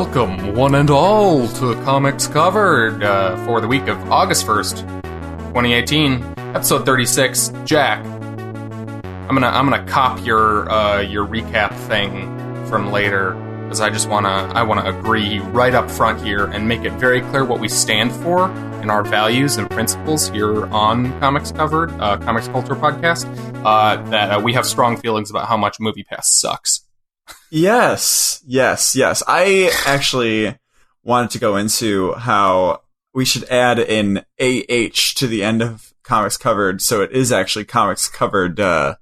Welcome, one and all, to Comics Covered for the week of August 1st, 2018, episode 36. Jack, I'm gonna cop your recap thing from later, because I wanna agree right up front here and make it very clear what we stand for and our values and principles here on Comics Covered, Comics Culture Podcast. That we have strong feelings about how much MoviePass sucks. Yes. I actually wanted to go into how we should add an AH to the end of Comics Covered, so it is actually Comics Covered. It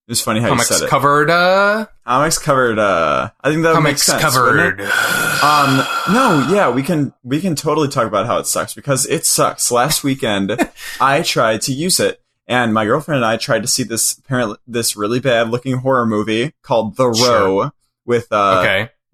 was funny how Comics you said it. Comics Covered. I think that would make sense. Covered. No, yeah, we can totally talk about how it sucks, because it sucks. Last weekend, I tried to use it. And my girlfriend and I tried to see this really bad looking horror movie called The Row with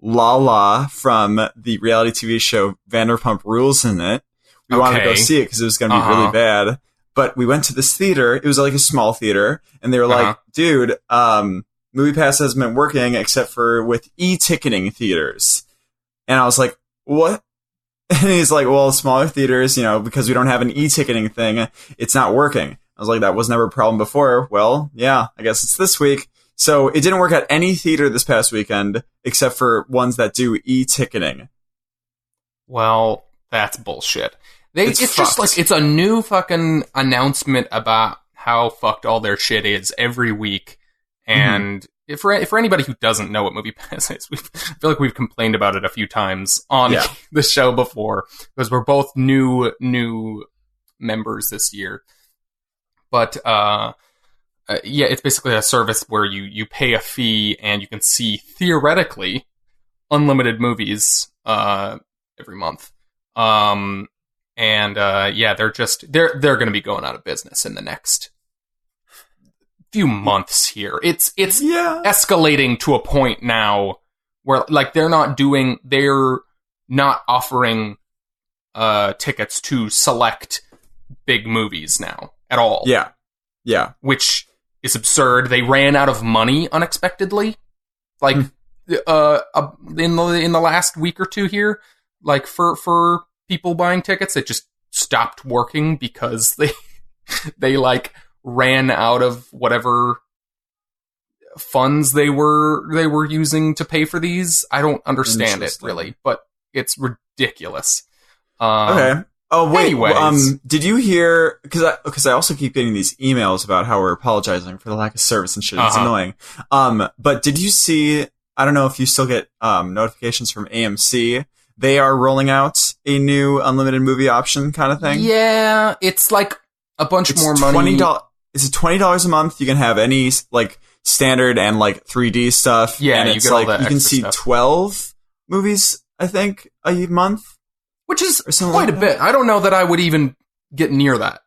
Lala from the reality TV show Vanderpump Rules in it. We wanted to go see it because it was going to be really bad. But we went to this theater. It was like a small theater. And they were like, dude, MoviePass hasn't been working except for with e-ticketing theaters. And I was like, what? And he's like, well, smaller theaters, because we don't have an e-ticketing thing, it's not working. I was like, that was never a problem before. Well, yeah, I guess it's this week. So it didn't work at any theater this past weekend, except for ones that do e-ticketing. Well, that's bullshit. It's just like, it's a new fucking announcement about how fucked all their shit is every week. And for anybody who doesn't know what MoviePass is, I feel like we've complained about it a few times on the show before, because we're both new members this year. But, it's basically a service where you pay a fee and you can see, theoretically, unlimited movies every month. They're going to be going out of business in the next few months here. It's escalating to a point now where, like, they're not offering tickets to select big movies now at all. Yeah. Which is absurd. They ran out of money unexpectedly. Like, in the last week or two here, like, for people buying tickets, it just stopped working because they like ran out of whatever funds they were using to pay for these. I don't understand it really, but it's ridiculous. Okay. Oh, wait, anyways. Did you hear, because I also keep getting these emails about how we're apologizing for the lack of service and shit. It's annoying. But did you see, I don't know if you still get notifications from AMC, they are rolling out a new unlimited movie option kind of thing? Yeah, it's like a bunch more money. It's $20 a month. You can have any, like, standard and, like, 3D stuff. Yeah, and you it's get all like, that you can extra see stuff. 12 movies, I think, a month. Which is quite a bit. I don't know that I would even get near that.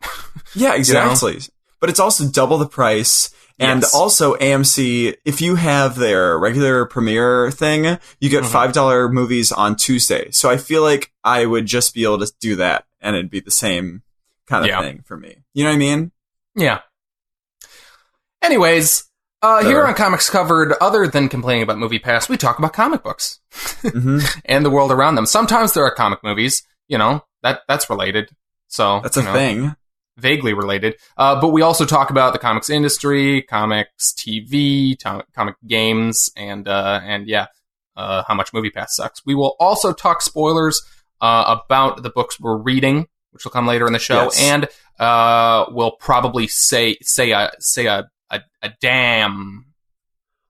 Yeah, exactly. But it's also double the price. And also AMC, if you have their regular premiere thing, you get $5 movies on Tuesday. So I feel like I would just be able to do that and it'd be the same kind of thing for me. You know what I mean? Yeah. Anyways, here on Comics Covered, other than complaining about MoviePass, we talk about comic books and the world around them. Sometimes there are comic movies, that's related. So that's a thing. Vaguely related. But we also talk about the comics industry, comics TV, comic games, and how much MoviePass sucks. We will also talk spoilers about the books we're reading, which will come later in the show, and we'll probably say a damn.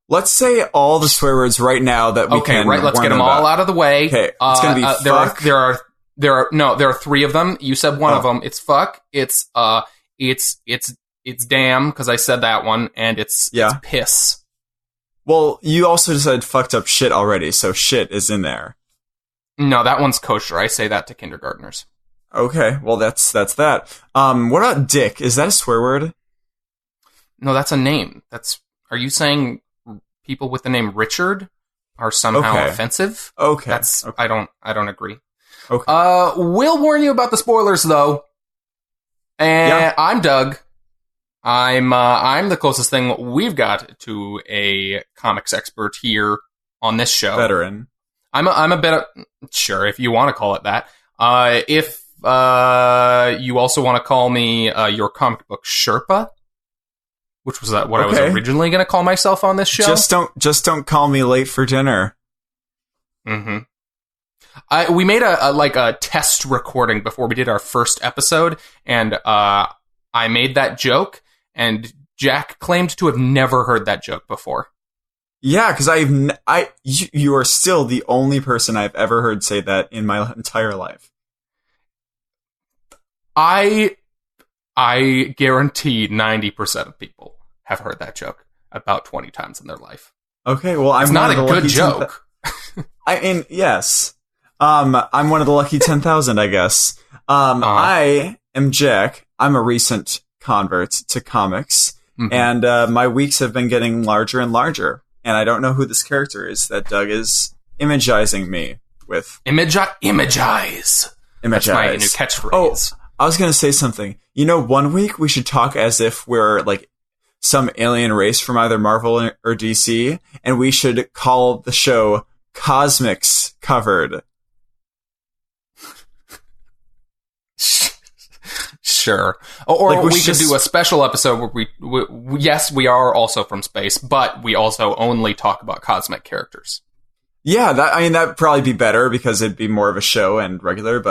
Let's say all the swear words right now that we can. Okay, right. Let's get them all out of the way. Okay, it's gonna be fuck. There are three of them. You said one of them. It's fuck. It's damn, because I said that one, and it's piss. Well, you also said fucked up shit already, so shit is in there. No, that one's kosher. I say that to kindergartners. Okay, well that's that. What about dick? Is that a swear word? No, that's a name. Are you saying people with the name Richard are somehow offensive? Okay. I don't agree. Okay. We'll warn you about the spoilers though. And I'm Doug. I'm the closest thing we've got to a comics expert here on this show. Veteran. I'm a bit of, sure, if you want to call it that. If you also want to call me your comic book Sherpa, which was what I was originally going to call myself on this show. Just don't call me late for dinner. Mm-hmm. We made a test recording before we did our first episode, and I made that joke, and Jack claimed to have never heard that joke before. Yeah, because you are still the only person I've ever heard say that in my entire life. I guarantee 90% of people have heard that joke about 20 times in their life. Okay, well, it's not a good joke. I mean, yes. I'm one of the lucky 10,000, I guess. I am Jack. I'm a recent convert to comics, and my weeks have been getting larger and larger. And I don't know who this character is that Doug is imagizing me with. Imagize. That's my new catchphrase. Oh, I was going to say something. You know, one week we should talk as if we're like some alien race from either Marvel or DC, and we should call the show Cosmics Covered. Sure. Or we could do a special episode where yes, we are also from space, but we also only talk about cosmic characters. Yeah, that'd probably be better because it'd be more of a show and regular,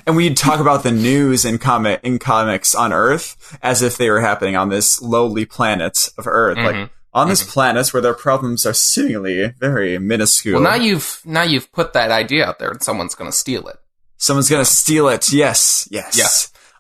and we'd talk about the news in comics on Earth as if they were happening on this lowly planet of Earth. Like on this planet where their problems are seemingly very minuscule. Well, now you've put that idea out there and someone's going to steal it. Someone's going to steal it. Yes.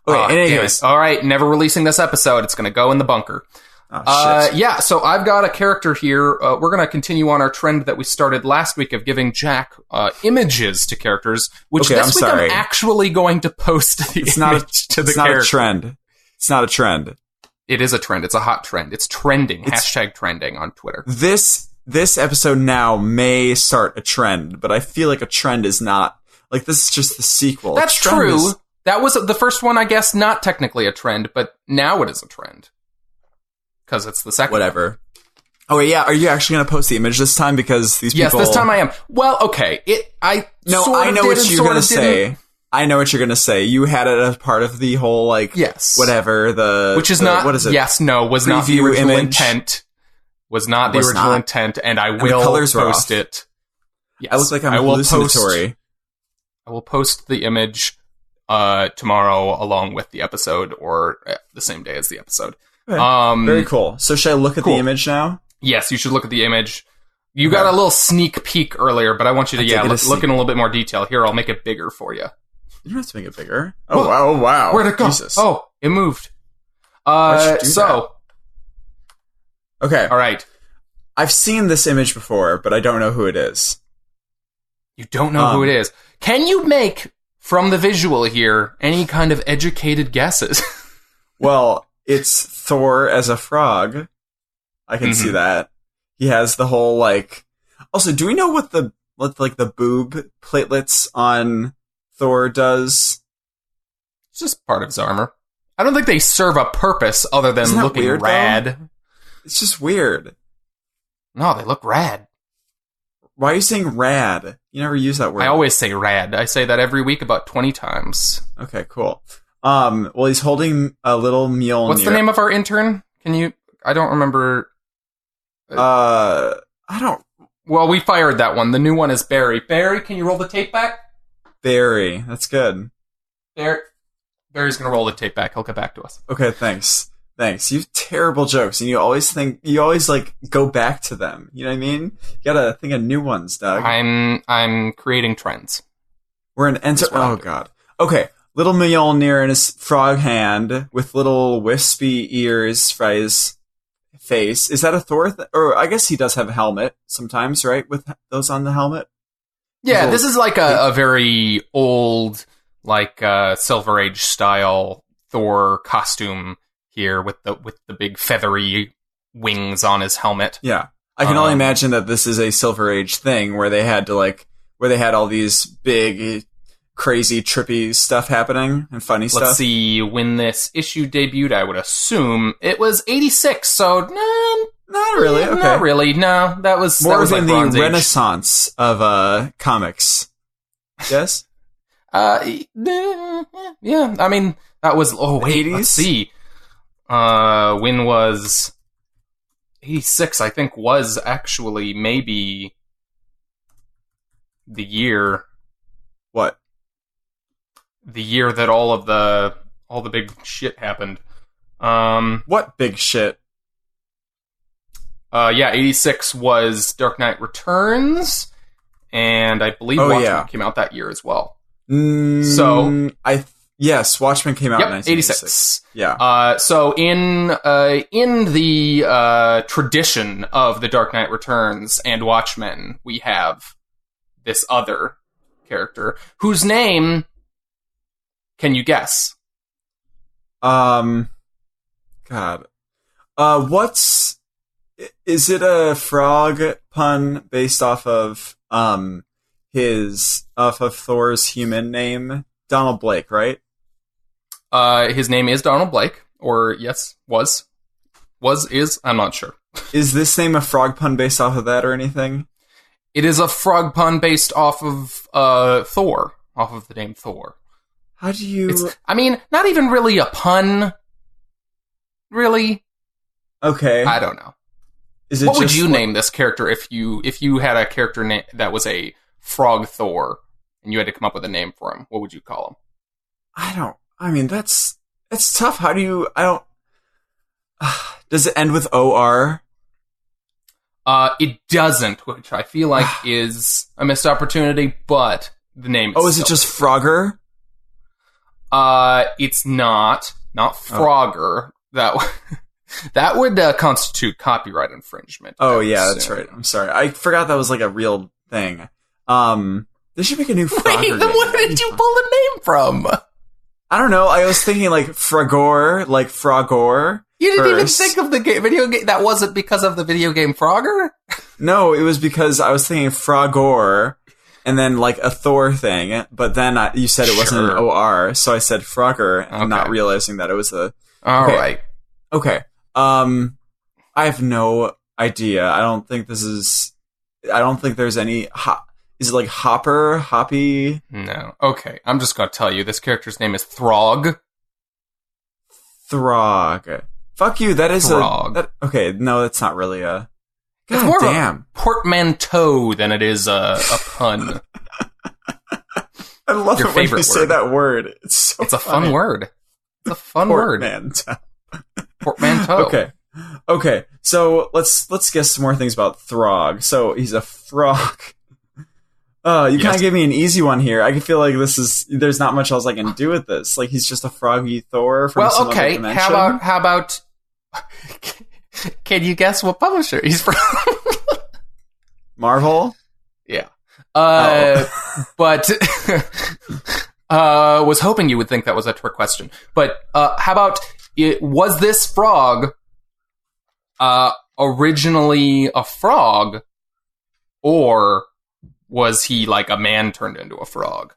Okay, anyways. All right, never releasing this episode. It's going to go in the bunker. Oh, shit. Yeah, so I've got a character here. We're going to continue on our trend that we started last week of giving Jack images to characters, which this week I'm actually going to post the image to the character. It's not a trend. It's not a trend. It is a trend. It's a hot trend. It's trending. Hashtag trending on Twitter. This episode now may start a trend, but I feel like a trend is not. Like, this is just the sequel. That's true. That was the first one, I guess, not technically a trend, but now it is a trend. Because it's the second. Whatever. Oh, wait, yeah. Are you actually going to post the image this time? Because these people... Yes, this time I am. Well, okay. I know what you're going to say. I know what you're going to say. You had it as part of the whole, like... Yes. Whatever, which is not... What is it? Yes, no, was not the original intent. Was not the original intent, and I will post it. Yes. I look like I'm hallucinatory. I will post the image tomorrow along with the episode, or the same day as the episode. Okay. Very cool. So should I look at the image now? Yes, you should look at the image. You got a little sneak peek earlier, but I want you to look in a little bit more detail. Here, I'll make it bigger for you. You don't have to make it bigger. Oh, wow. Where'd it go? Jesus. Oh, it moved. Okay. All right. I've seen this image before, but I don't know who it is. You don't know who it is. Can you make, from the visual here, any kind of educated guesses? Well, it's Thor as a frog. I can see that. He has the whole, like... Also, do we know what the boob platelets on Thor does? It's just part of his armor. I don't think they serve a purpose other than looking weird, rad. Though? It's just weird. No, they look rad. Why are you saying rad? You never use that word. I always say rad. I say that every week about 20 times. Okay, cool. Well, he's holding a little Mjolnir. What's the name of our intern? I don't remember. I don't... Well, we fired that one. The new one is Barry. Barry, can you roll the tape back? Barry. That's good. Barry's going to roll the tape back. He'll get back to us. Okay, thanks. You have terrible jokes, and you always like go back to them. You know what I mean? You gotta think of new ones, Doug. I'm creating trends. We're an oh god. Okay, little Mjolnir in his frog hand with little wispy ears for his face. Is that a Thor? Or I guess he does have a helmet sometimes, right? With those on the helmet. Yeah, this is like a very old, like Silver Age style Thor costume. Here with the big feathery wings on his helmet. Yeah. I can only imagine that this is a Silver Age thing where they had all these big, crazy, trippy stuff happening and funny stuff. Let's see, when this issue debuted, I would assume it was 86, so Not really. Okay. Not really. No, that was more than like the Renaissance of comics. Yes. Yeah. I mean, that was. Oh wait, 80s? let's see. When was 86? I think was actually maybe the year. What? The year that all the big shit happened. What big shit? Yeah, 86 was Dark Knight Returns, and I believe Watchmen came out that year as well. Yes, Watchmen came out in 1986. 86. Yeah. So in the tradition of the Dark Knight Returns and Watchmen, we have this other character whose name, can you guess? God. Is it a frog pun based off of Thor's human name? Donald Blake, right? His name is Donald Blake, or yes, is, I'm not sure. Is this name a frog pun based off of that or anything? It is a frog pun based off of Thor, off of the name Thor. How do you... I mean, not even really a pun. Really? Okay. I don't know. Is it what would you name this character if you had a character name that was a frog Thor and you had to come up with a name for him? What would you call him? I mean, that's tough. How do you... Does it end with OR? It doesn't, which I feel like is a missed opportunity, but the name is it just Frogger? It's not Frogger. That would constitute copyright infringement. Oh yeah, that's right. I'm sorry. I forgot that was like a real thing. They should make a new Frogger game. Where did you pull the name from? I don't know. I was thinking like Fragor, like Frogor. You didn't even think of the video game. That wasn't because of the video game Frogger? No, it was because I was thinking Frogor, and then like a Thor thing. But then you said it wasn't an OR, so I said Frogger, and not realizing that it was a. All right. Okay. I have no idea. I don't think there's any. Is it like Hopper? Hoppy? No. Okay. I'm just gonna tell you. This character's name is Throg. Throg. Fuck you. That is Throg. Okay. No, that's not really a. God it's more damn. Of a portmanteau than it is a pun. I love it when you say that word. It's a fun word. It's a fun word. Portmanteau. Okay. So let's guess some more things about Throg. So he's a frog. You kind of gave me an easy one here. I feel like there's not much else I can do with this. Like he's just a froggy Thor from some other dimension. How about can you guess what publisher he's from? Marvel? Yeah. But was hoping you would think that was a trick question. But how about was this frog originally a frog, or was he like a man turned into a frog?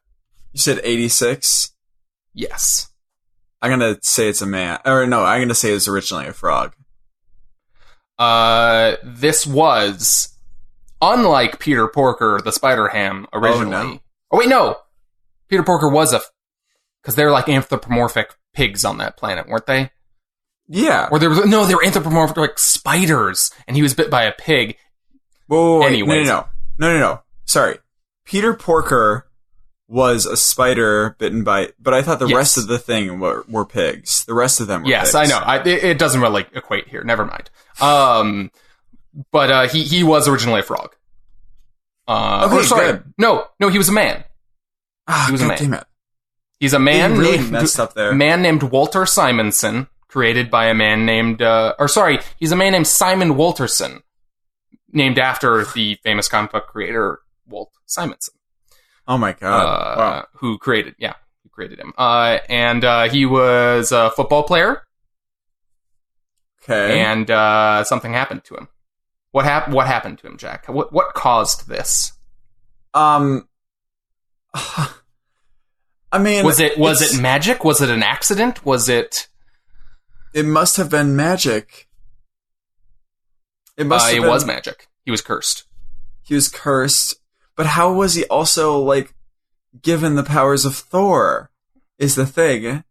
You said 86? Yes. I'm going to say it's a man. Or no, I'm going to say it's originally a frog. This was, unlike Peter Porker, the Spider-Ham originally. Oh, no. Oh, wait, no! Peter Porker was because they're like anthropomorphic pigs on that planet, weren't they? Yeah. Or they were anthropomorphic like spiders, and he was bit by a pig. Whoa, anyways. No. Sorry. Peter Porker was a spider bitten by... But I thought the rest of the thing were pigs. The rest of them were pigs. Yes, I know. It doesn't really equate here. Never mind. But he was originally a frog. Good. No, he was a man. He was a man. Damn it. He's a man messed up there. Man named Walter Simonson, created by a man named... he's a man named Simon Walterson, named after the famous comic book creator, Walt Simonson. Oh my god. Wow. Who created him. And he was a football player. Okay. And something happened to him. What happened to him, Jack? What caused this? I mean, was it magic? Was it an accident? Was it? It must have been magic. It must have it been, was magic. He was cursed. He was cursed. But how was he also, like, given the powers of Thor? Is the thing. I'm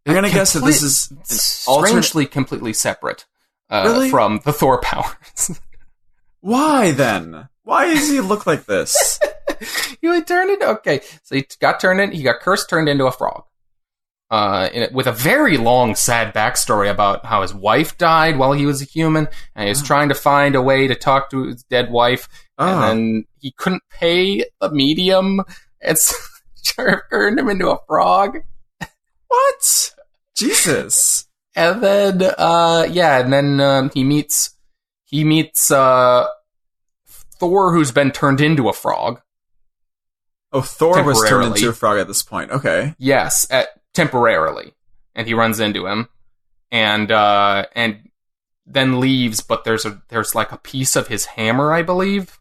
going to guess that this is strangely completely separate really? from the Thor powers. Why, then? Why does he look like this? He turned into... Okay, so he got cursed, turned into a frog. With a very long, sad backstory about how his wife died while he was a human, and he was trying to find a way to talk to his dead wife, and then he couldn't pay the medium, and so turned him into a frog. What? Jesus. And then, he meets Thor, who's been turned into a frog. Oh, Thor was turned into a frog at this point. Okay. Yes, temporarily, and he runs into him, and then leaves. But there's like a piece of his hammer, I believe,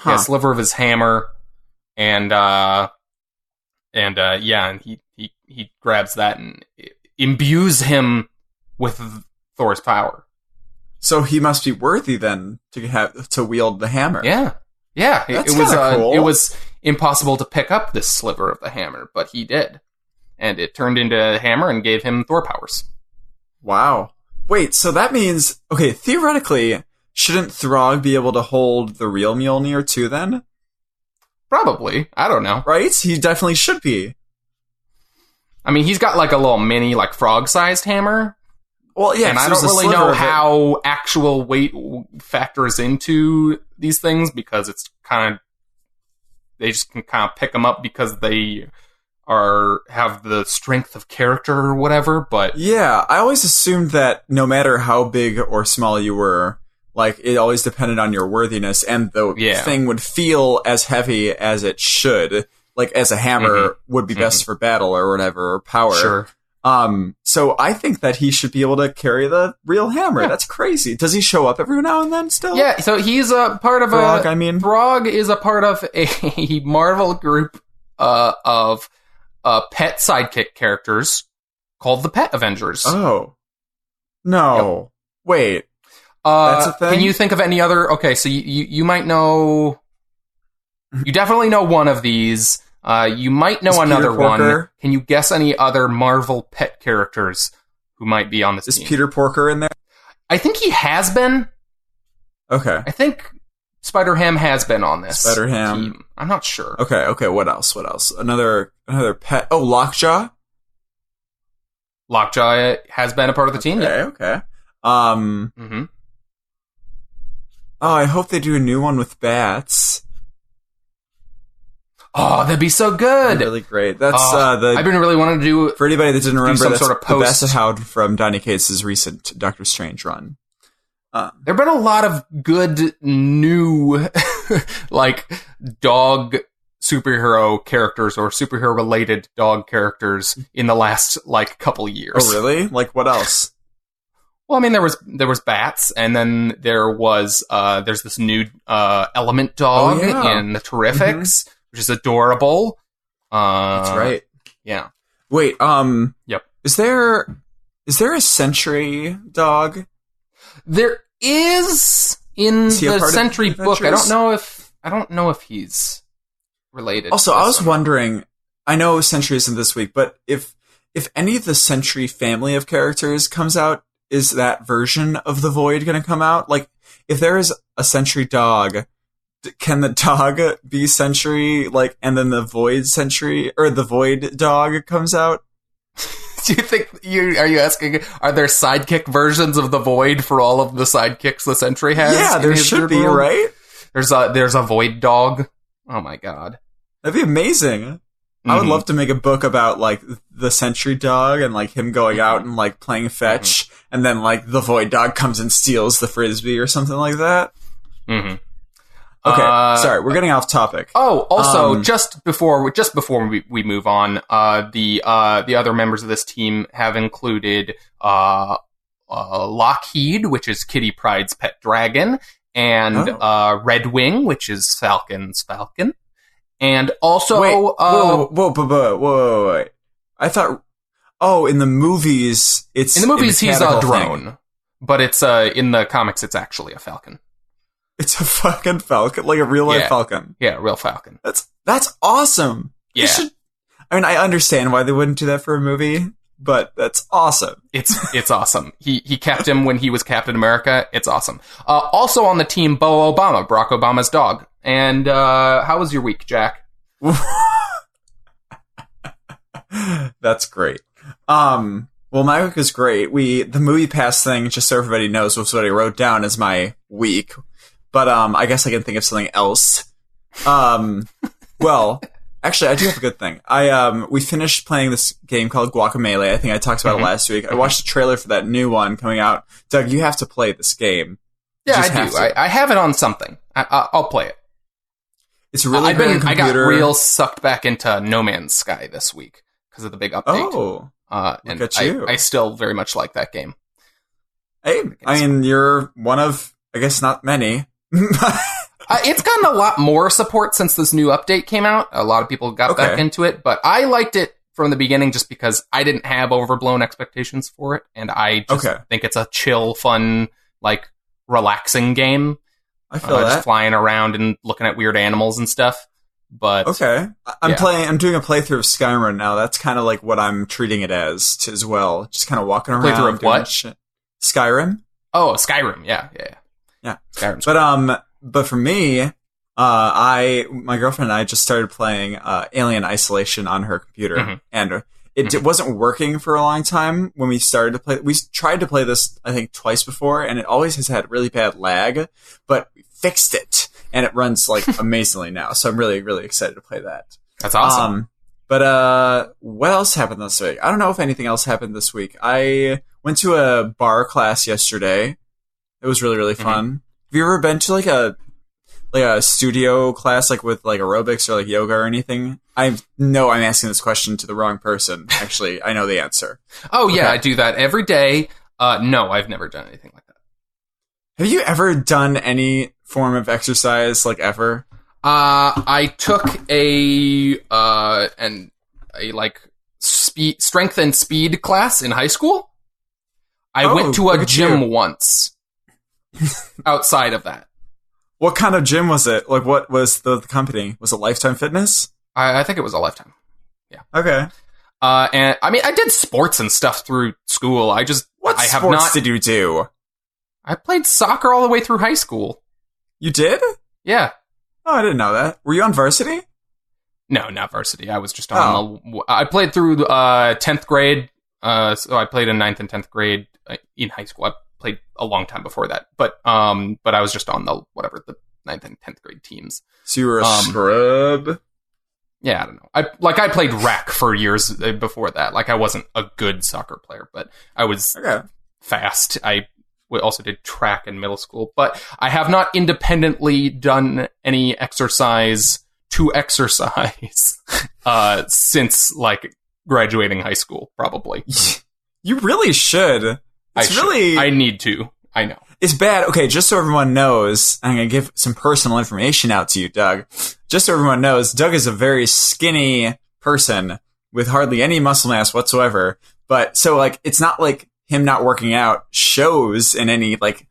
a sliver of his hammer, and he grabs that and imbues him with Thor's power. So he must be worthy then to wield the hammer. Yeah. That's cool. It was impossible to pick up this sliver of the hammer, but he did. And it turned into a hammer and gave him Thor powers. Wow. Wait, so that means... Okay, theoretically, shouldn't Throg be able to hold the real Mjolnir too, then? Probably. I don't know. Right? He definitely should be. I mean, he's got like a little mini, like, frog-sized hammer. Well, yeah, and I don't really know how actual weight factors into these things, because it's kind of... They just can kind of pick them up because they... have the strength of character or whatever, but... Yeah, I always assumed that no matter how big or small you were, like, it always depended on your worthiness, and the thing would feel as heavy as it should, like, as a hammer would be best for battle or whatever, or power. Sure. So I think that he should be able to carry the real hammer. Yeah. That's crazy. Does he show up every now and then still? Yeah, so he's a part of Throg is a part of a Marvel group of... pet sidekick characters called the Pet Avengers. Oh. No. Yep. Wait. That's a thing? Can you think of any other... Okay, so you might know... You definitely know one of these. You might know another one. Can you guess any other Marvel pet characters who might be on this team? Is Peter Porker in there? I think he has been. Okay. I think Spider-Ham has been on this Spider-Ham team. I'm not sure. Okay, what else? Another pet. Oh, Lockjaw? Lockjaw has been a part of the team, yeah. Okay. Oh, I hope they do a new one with bats. Oh, that'd be so good. Really great. That's I've been really wanting to do... For anybody that didn't remember, that's the Best from Donny Cates' recent Doctor Strange run. There have been a lot of good new, like, dog superhero characters or superhero-related dog characters in the last, like, couple years. Oh, really? Like, what else? Well, I mean, there was bats, and then there's this new element dog in the Terrifics, which is adorable. That's right. Yeah. Wait, Yep. Is there a Sentry dog? There is in the Sentry book. I don't know if he's related. Also, I was wondering, I know Sentry isn't this week, but if any of the Sentry family of characters comes out, is that version of the Void going to come out? Like, if there is a Sentry dog, can the dog be Sentry, like, and then the Void Sentry, or the Void dog comes out? Do you think are you asking, are there sidekick versions of the Void for all of the sidekicks the Sentry has? Yeah, there should be, right? There's a Void dog. Oh my god. That'd be amazing. I would love to make a book about, like, the Sentry dog and, like, him going out and, like, playing fetch, and then, like, the Void dog comes and steals the Frisbee or something like that. Okay, sorry, we're getting off topic. Oh, also, just before we move on, the other members of this team have included Lockheed, which is Kitty Pryde's pet dragon, and Redwing, which is Falcon's falcon, and also wait. I thought, in the movies, he's a drone. But it's in the comics, it's actually a falcon. It's a fucking falcon, like a real life falcon. Yeah, a real falcon. That's awesome. Yeah. I understand why they wouldn't do that for a movie, but that's awesome. It's awesome. He kept him when he was Captain America. It's awesome. Also on the team, Bo Obama, Barack Obama's dog. And how was your week, Jack? That's great. Well, my week was great. The Movie Pass thing, just so everybody knows, was what I wrote down as my week. But I guess I can think of something else. Well, actually, I do have a good thing. We finished playing this game called Guacamelee. I think I talked about it last week. I watched the trailer for that new one coming out. Doug, you have to play this game. Yeah, I do. I have it on something. I'll play it. It's really good on computer. I got real sucked back into No Man's Sky this week because of the big update. Oh, and look at you. I still very much like that game. Hey, I mean, you're one of, I guess, not many. It's gotten a lot more support since this new update came out. A lot of people got back into it, but I liked it from the beginning just because I didn't have overblown expectations for it, and I just think it's a chill, fun, like, relaxing game. I feel that. Just flying around and looking at weird animals and stuff. But I'm doing a playthrough of Skyrim now. That's kind of like what I'm treating it as well. Just kind of walking around. Playthrough of what? Skyrim. Oh, Skyrim. Yeah. Skyrim. But for me, my girlfriend and I just started playing Alien Isolation on her computer, and it wasn't working for a long time when we started to play. We tried to play this, I think, twice before, and it always has had really bad lag, but we fixed it, and it runs like amazingly now. So I'm really, really excited to play that. That's awesome. But what else happened this week? I don't know if anything else happened this week. I went to a bar class yesterday. It was really, really fun. Have you ever been to like a studio class, like with like aerobics or like yoga or anything? I know I'm asking this question to the wrong person. Actually, I know the answer. Oh yeah, I do that every day. No, I've never done anything like that. Have you ever done any form of exercise, like ever? I took a like strength and speed class in high school. I went to a gym once. Outside of that. What kind of gym was it? Like, what was the company? Was it Lifetime Fitness? I think it was a Lifetime. Yeah. Okay. And I mean, I did sports and stuff through school. What sports did you do? I played soccer all the way through high school. You did? Yeah. Oh, I didn't know that. Were you on varsity? No, not varsity. I was just on I played through 10th grade. So I played in 9th and 10th grade in high school. I played a long time before that, but I was just on the 9th and 10th grade teams. So you were a scrub? Yeah, I don't know. I played rec for years before that. Like, I wasn't a good soccer player, but I was fast. I also did track in middle school, but I have not independently done any exercise to exercise since like graduating high school, probably. You really should. I need to. I know. It's bad. Okay, just so everyone knows, I'm going to give some personal information out to you, Doug. Just so everyone knows, Doug is a very skinny person with hardly any muscle mass whatsoever. But so, like, it's not like him not working out shows in any, like,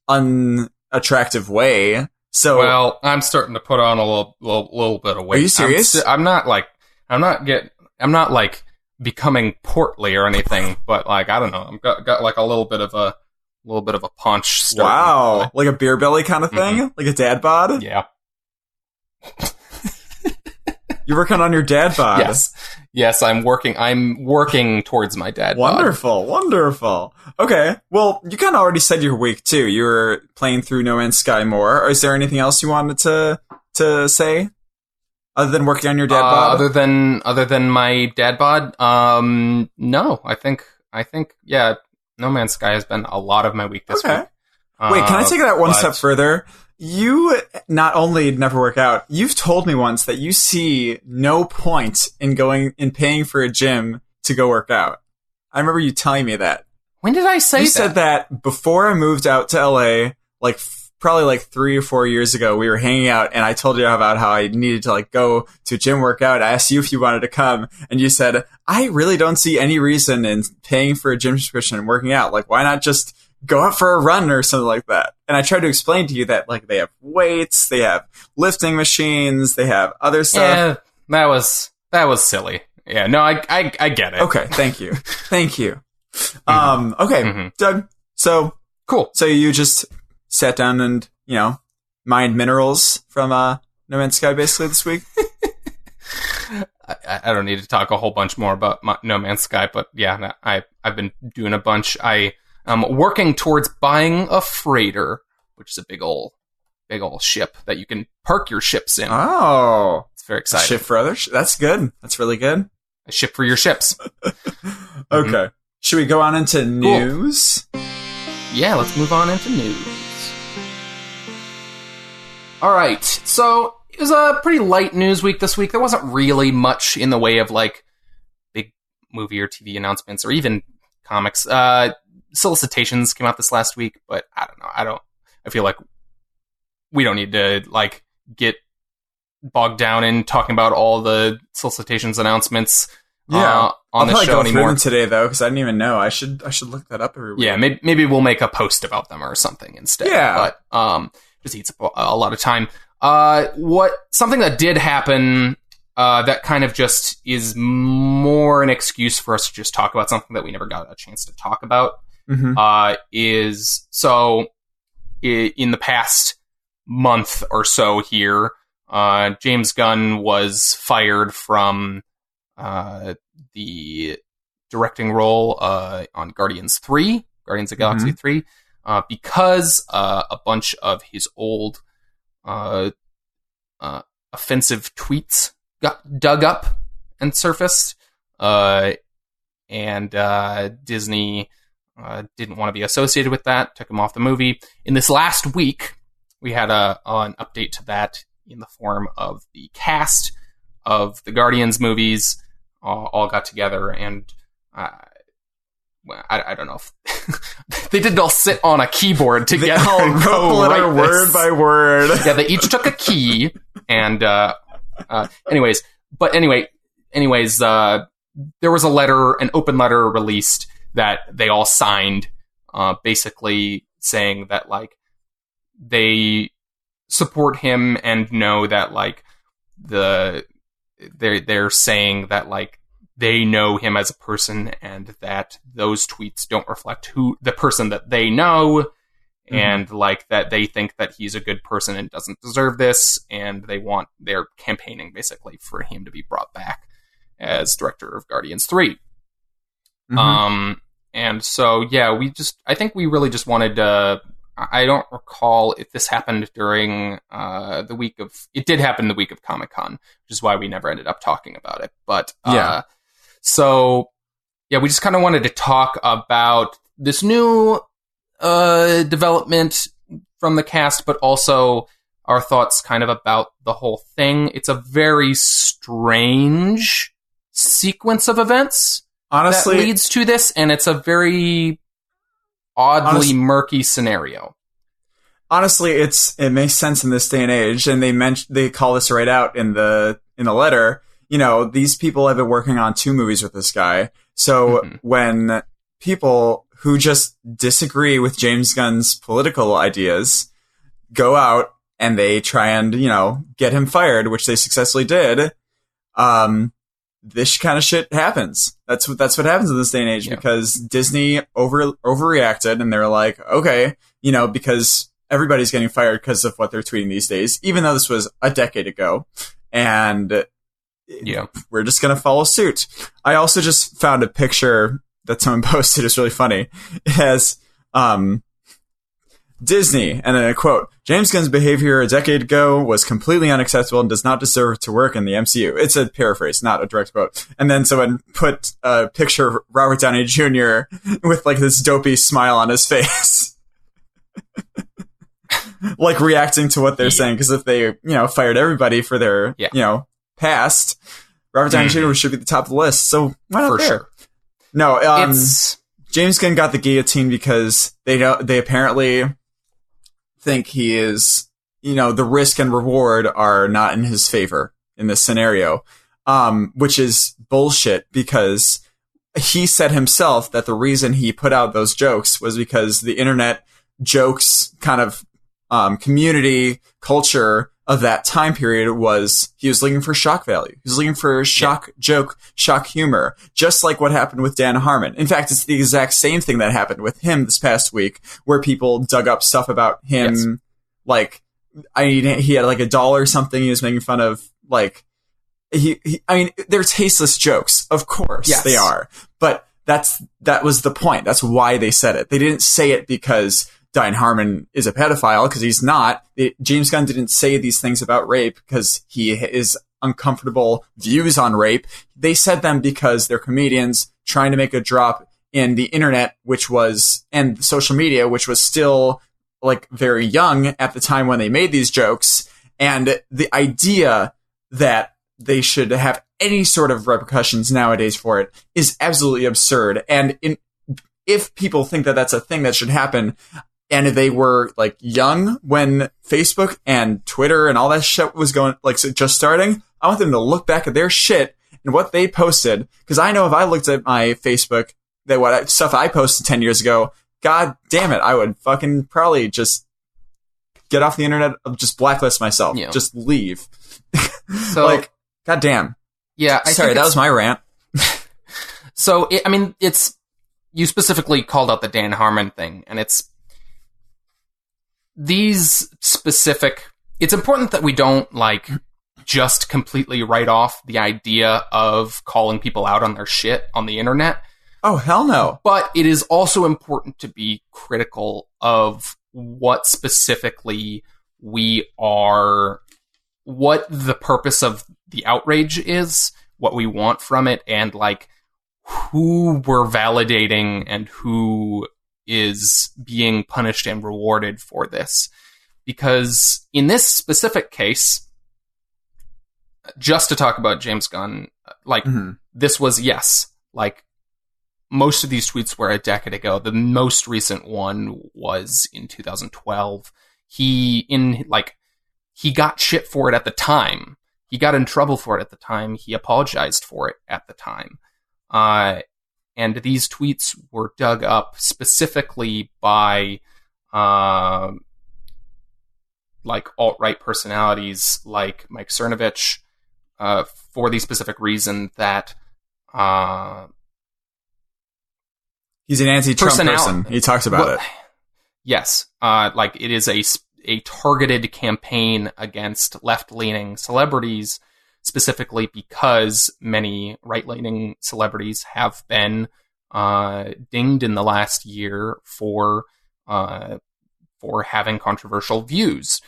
unattractive way. So, well, I'm starting to put on a little bit of weight. Are you serious? I'm not becoming portly or anything, but like, I don't know, I've got like a little bit of a paunch. Wow, like a beer belly kind of thing, like a dad bod. Yeah. You're working on your dad bod. Yes, I'm working towards my dad bod. Wonderful. Okay, well, you kind of already said your week too. You were playing through No Man's Sky more. Or is there anything else you wanted to say? Other than working on your dad bod? Other than my dad bod? No. I think yeah, No Man's Sky has been a lot of my week this week. Wait, can I take that one step further? You not only never work out, you've told me once that you see no point in paying for a gym to go work out. I remember you telling me that. When did I say that? You said that before I moved out to LA, like probably like 3 or 4 years ago. We were hanging out and I told you about how I needed to like go to a gym workout. I asked you if you wanted to come and you said, I really don't see any reason in paying for a gym subscription and working out. Like, why not just go out for a run or something like that. And I tried to explain to you that, like, they have weights, they have lifting machines, they have other stuff. Yeah, that was silly. Yeah, no, I get it. Okay, thank you. Thank you. Okay, Doug, so... Cool. So you just sat down and, mined minerals from No Man's Sky basically this week? I don't need to talk a whole bunch more about No Man's Sky, but yeah, I've been doing a bunch. I am working towards buying a freighter, which is a big ol' ship that you can park your ships in. Oh. It's very exciting. A ship for others? That's good. That's really good. A ship for your ships. Okay. Should we go on into news? Cool. Yeah, let's move on into news. All right, so it was a pretty light news week this week. There wasn't really much in the way of, like, big movie or TV announcements or even comics. Solicitations came out this last week, but I don't know. I feel like we don't need to, like, get bogged down in talking about all the solicitations announcements. Yeah, on the show anymore. Them today though, because I didn't even know. I should look that up every week. Yeah, maybe we'll make a post about them or something instead. Yeah, but just eats up a lot of time. Something that did happen that kind of just is more an excuse for us to just talk about something that we never got a chance to talk about. Is so in the past month or so here, James Gunn was fired from the directing role on Guardians of the Galaxy 3, because a bunch of his old offensive tweets got dug up and surfaced, and Disney didn't want to be associated with that, took him off the movie. In this last week, we had an update to that in the form of the cast of the Guardians movies all got together, and I don't know if they didn't all sit on a keyboard together. They all wrote letter word by word. Yeah, they each took a key, and anyways, there was an open letter released that they all signed, basically saying that, like, they support him and know that, like, they're saying that, like, they know him as a person and that those tweets don't reflect the person that they know, and, like, that they think that he's a good person and doesn't deserve this, and they're campaigning basically for him to be brought back as director of Guardians 3. And so, yeah, I think we really just wanted to, I don't recall if this happened during it did happen the week of Comic-Con, which is why we never ended up talking about it. But, so, yeah, we just kind of wanted to talk about this new development from the cast, but also our thoughts kind of about the whole thing. It's a very strange sequence of events, honestly, that leads to this, and it's a very oddly murky scenario. Honestly, it makes sense in this day and age, and they call this right out in the letter. You know, these people have been working on 2 movies with this guy. So when people who just disagree with James Gunn's political ideas go out and they try and, get him fired, which they successfully did, this kind of shit happens. That's what happens in this day and age, because Disney overreacted, and they're like, okay, because everybody's getting fired because of what they're tweeting these days, even though this was a decade ago, and we're just gonna follow suit. I also just found a picture that someone posted. It's really funny. It has Disney, and then a quote: "James Gunn's behavior a decade ago was completely unacceptable and does not deserve to work in the MCU." It's a paraphrase, not a direct quote. And then someone put a picture of Robert Downey Jr. with, like, this dopey smile on his face. Like, reacting to what they're saying, because if they, fired everybody for their, past, Robert Downey Jr. should be at the top of the list. So why not there? Sure. No, James Gunn got the guillotine because they apparently think he is, the risk and reward are not in his favor in this scenario, which is bullshit, because he said himself that the reason he put out those jokes was because the internet jokes kind of community culture of that time period was he was looking for shock value. He was looking for shock joke, shock humor, just like what happened with Dan Harmon. In fact, it's the exact same thing that happened with him this past week, where people dug up stuff about him. Like, he had like a doll or something. He was making fun of, like, I mean, they're tasteless jokes. Of course they are. But that was the point. That's why they said it. They didn't say it because Dan Harmon is a pedophile, because he's not. James Gunn didn't say these things about rape because he is uncomfortable views on rape. They said them because they're comedians trying to make a drop in the internet, and social media, which was still like very young at the time when they made these jokes. And the idea that they should have any sort of repercussions nowadays for it is absolutely absurd. And if people think that that's a thing that should happen, and if they were like young when Facebook and Twitter and all that shit was going, like, just starting, I want them to look back at their shit and what they posted. Because I know if I looked at my Facebook, stuff I posted 10 years ago, god damn it, I would fucking probably just get off the internet, just blacklist myself, just leave. So, like, god damn. Yeah, sorry, that was my rant. So, you specifically called out the Dan Harmon thing, and it's important that we don't, like, just completely write off the idea of calling people out on their shit on the internet. Oh, hell no. But it is also important to be critical of what specifically what the purpose of the outrage is, what we want from it, and, like, who we're validating and who is being punished and rewarded for this. Because in this specific case, just to talk about James Gunn, like, this was, like, most of these tweets were a decade ago. The most recent one was in 2012. He got shit for it at the time. He got in trouble for it at the time. He apologized for it at the time. And these tweets were dug up specifically by, like, alt-right personalities like Mike Cernovich, for the specific reason that, he's an anti-Trump person. He talks about it. Yes. Like, it is a targeted campaign against left-leaning celebrities, specifically because many right-leaning celebrities have been dinged in the last year for having controversial views,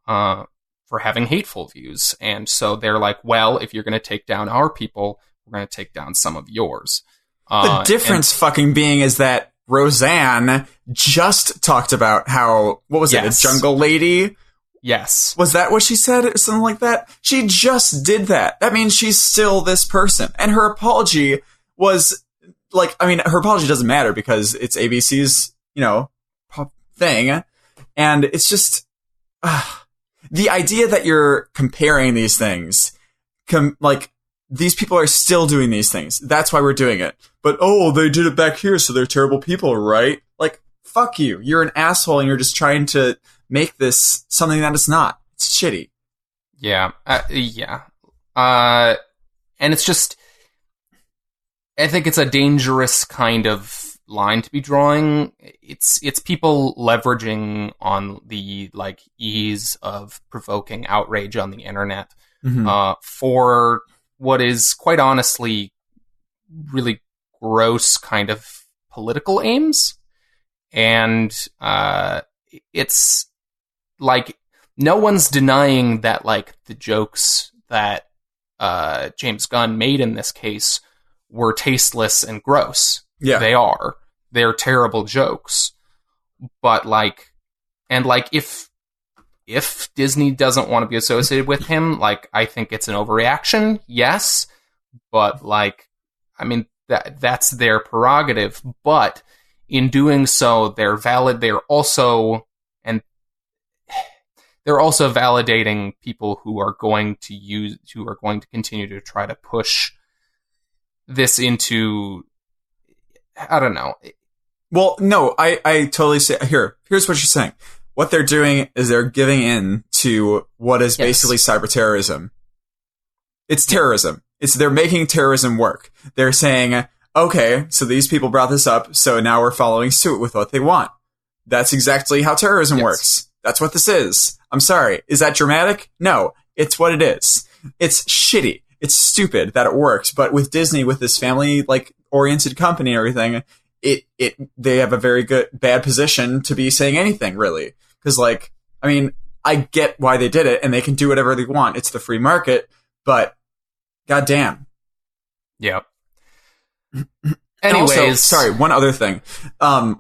for having hateful views. And so they're like, well, if you're going to take down our people, we're going to take down some of yours. The difference fucking being is that Roseanne just talked about how, what was it, a jungle lady? Yes. Was that what she said? Or something like that? She just did that. That means she's still this person. And her apology was, like, I mean, her apology doesn't matter because it's ABC's, thing. And it's just, the idea that you're comparing these things, like, these people are still doing these things. That's why we're doing it. But, they did it back here, so they're terrible people, right? Like, fuck you. You're an asshole, and you're just trying to make this something that it's not. It's shitty. Yeah. And it's just, I think it's a dangerous kind of line to be drawing. It's people leveraging on the, like, ease of provoking outrage on the internet, for what is, quite honestly, really gross kind of political aims. And it's like, no one's denying that, like, the jokes that James Gunn made in this case were tasteless and gross. Yeah. They're terrible jokes. But, like, and, like, if Disney doesn't want to be associated with him, like, I think it's an overreaction, yes, but, like, I mean, that's their prerogative, but in doing so, they're also validating people who are going to continue to try to push this into I don't know. Well, no, I totally say, here's what you're saying. What they're doing is they're giving in to what is basically cyber terrorism. It's terrorism. They're making terrorism work. They're saying, okay, so these people brought this up, so now we're following suit with what they want. That's exactly how terrorism works. That's what this is. I'm sorry. Is that dramatic? No. It's what it is. It's shitty. It's stupid that it works. But with Disney, with this family, oriented company and everything, they have a very bad position to be saying anything, really. Because, I get why they did it, and they can do whatever they want. It's the free market, but goddamn. Yeah. Anyways, also, sorry, one other thing. I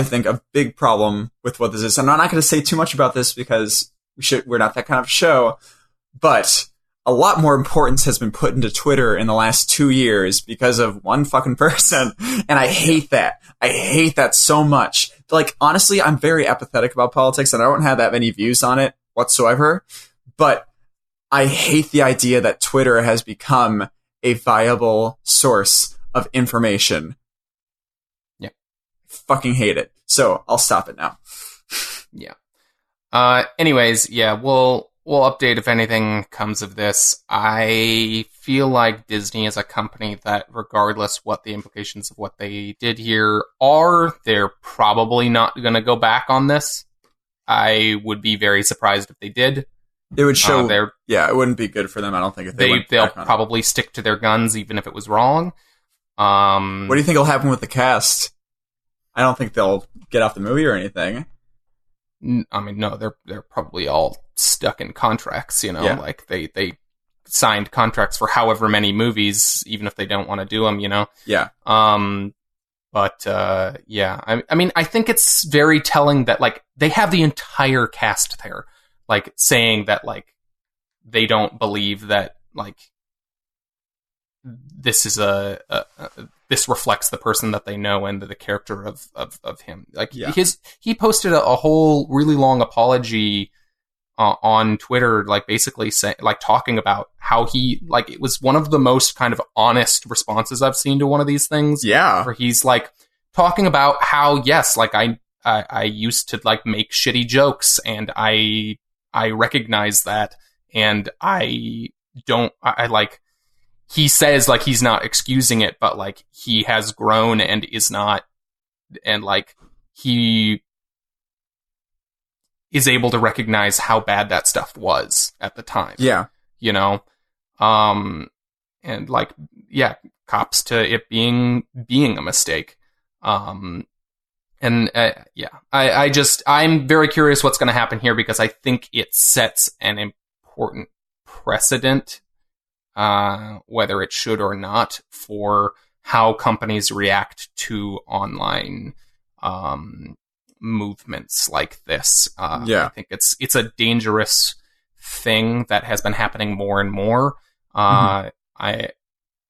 think a big problem with what this is, and I'm not going to say too much about this because we're not that kind of show, but a lot more importance has been put into Twitter in the last 2 years because of one fucking person, and I hate that. I hate that so much. Honestly, I'm very apathetic about politics, and I don't have that many views on it whatsoever, but I hate the idea that Twitter has become a viable source of information. Yeah. Fucking hate it. So I'll stop it now. Yeah. Anyways, yeah, we'll update if anything comes of this. I feel like Disney is a company that, regardless what the implications of what they did here are, they're probably not going to go back on this. I would be very surprised if they did. It would show. It wouldn't be good for them. I don't think if they'll probably stick to their guns, even if it was wrong. What do you think will happen with the cast? I don't think they'll get off the movie or anything. I mean, no, they're probably all stuck in contracts. They signed contracts for however many movies, even if they don't want to do them. Yeah. I mean, I think it's very telling that they have the entire cast there. Saying that, they don't believe that, this is this reflects the person that they know and the character of him. He posted a whole really long apology on Twitter, basically talking about how he, it was one of the most kind of honest responses I've seen to one of these things. Yeah. Where he's, talking about how, yes, I used to, make shitty jokes, and I recognize that, and he says, he's not excusing it, but, he has grown and is not, and, he is able to recognize how bad that stuff was at the time. Yeah. And, cops to it being a mistake. I'm very curious what's going to happen here, because I think it sets an important precedent, whether it should or not, for how companies react to online movements like this. I think it's a dangerous thing that has been happening more and more. I'm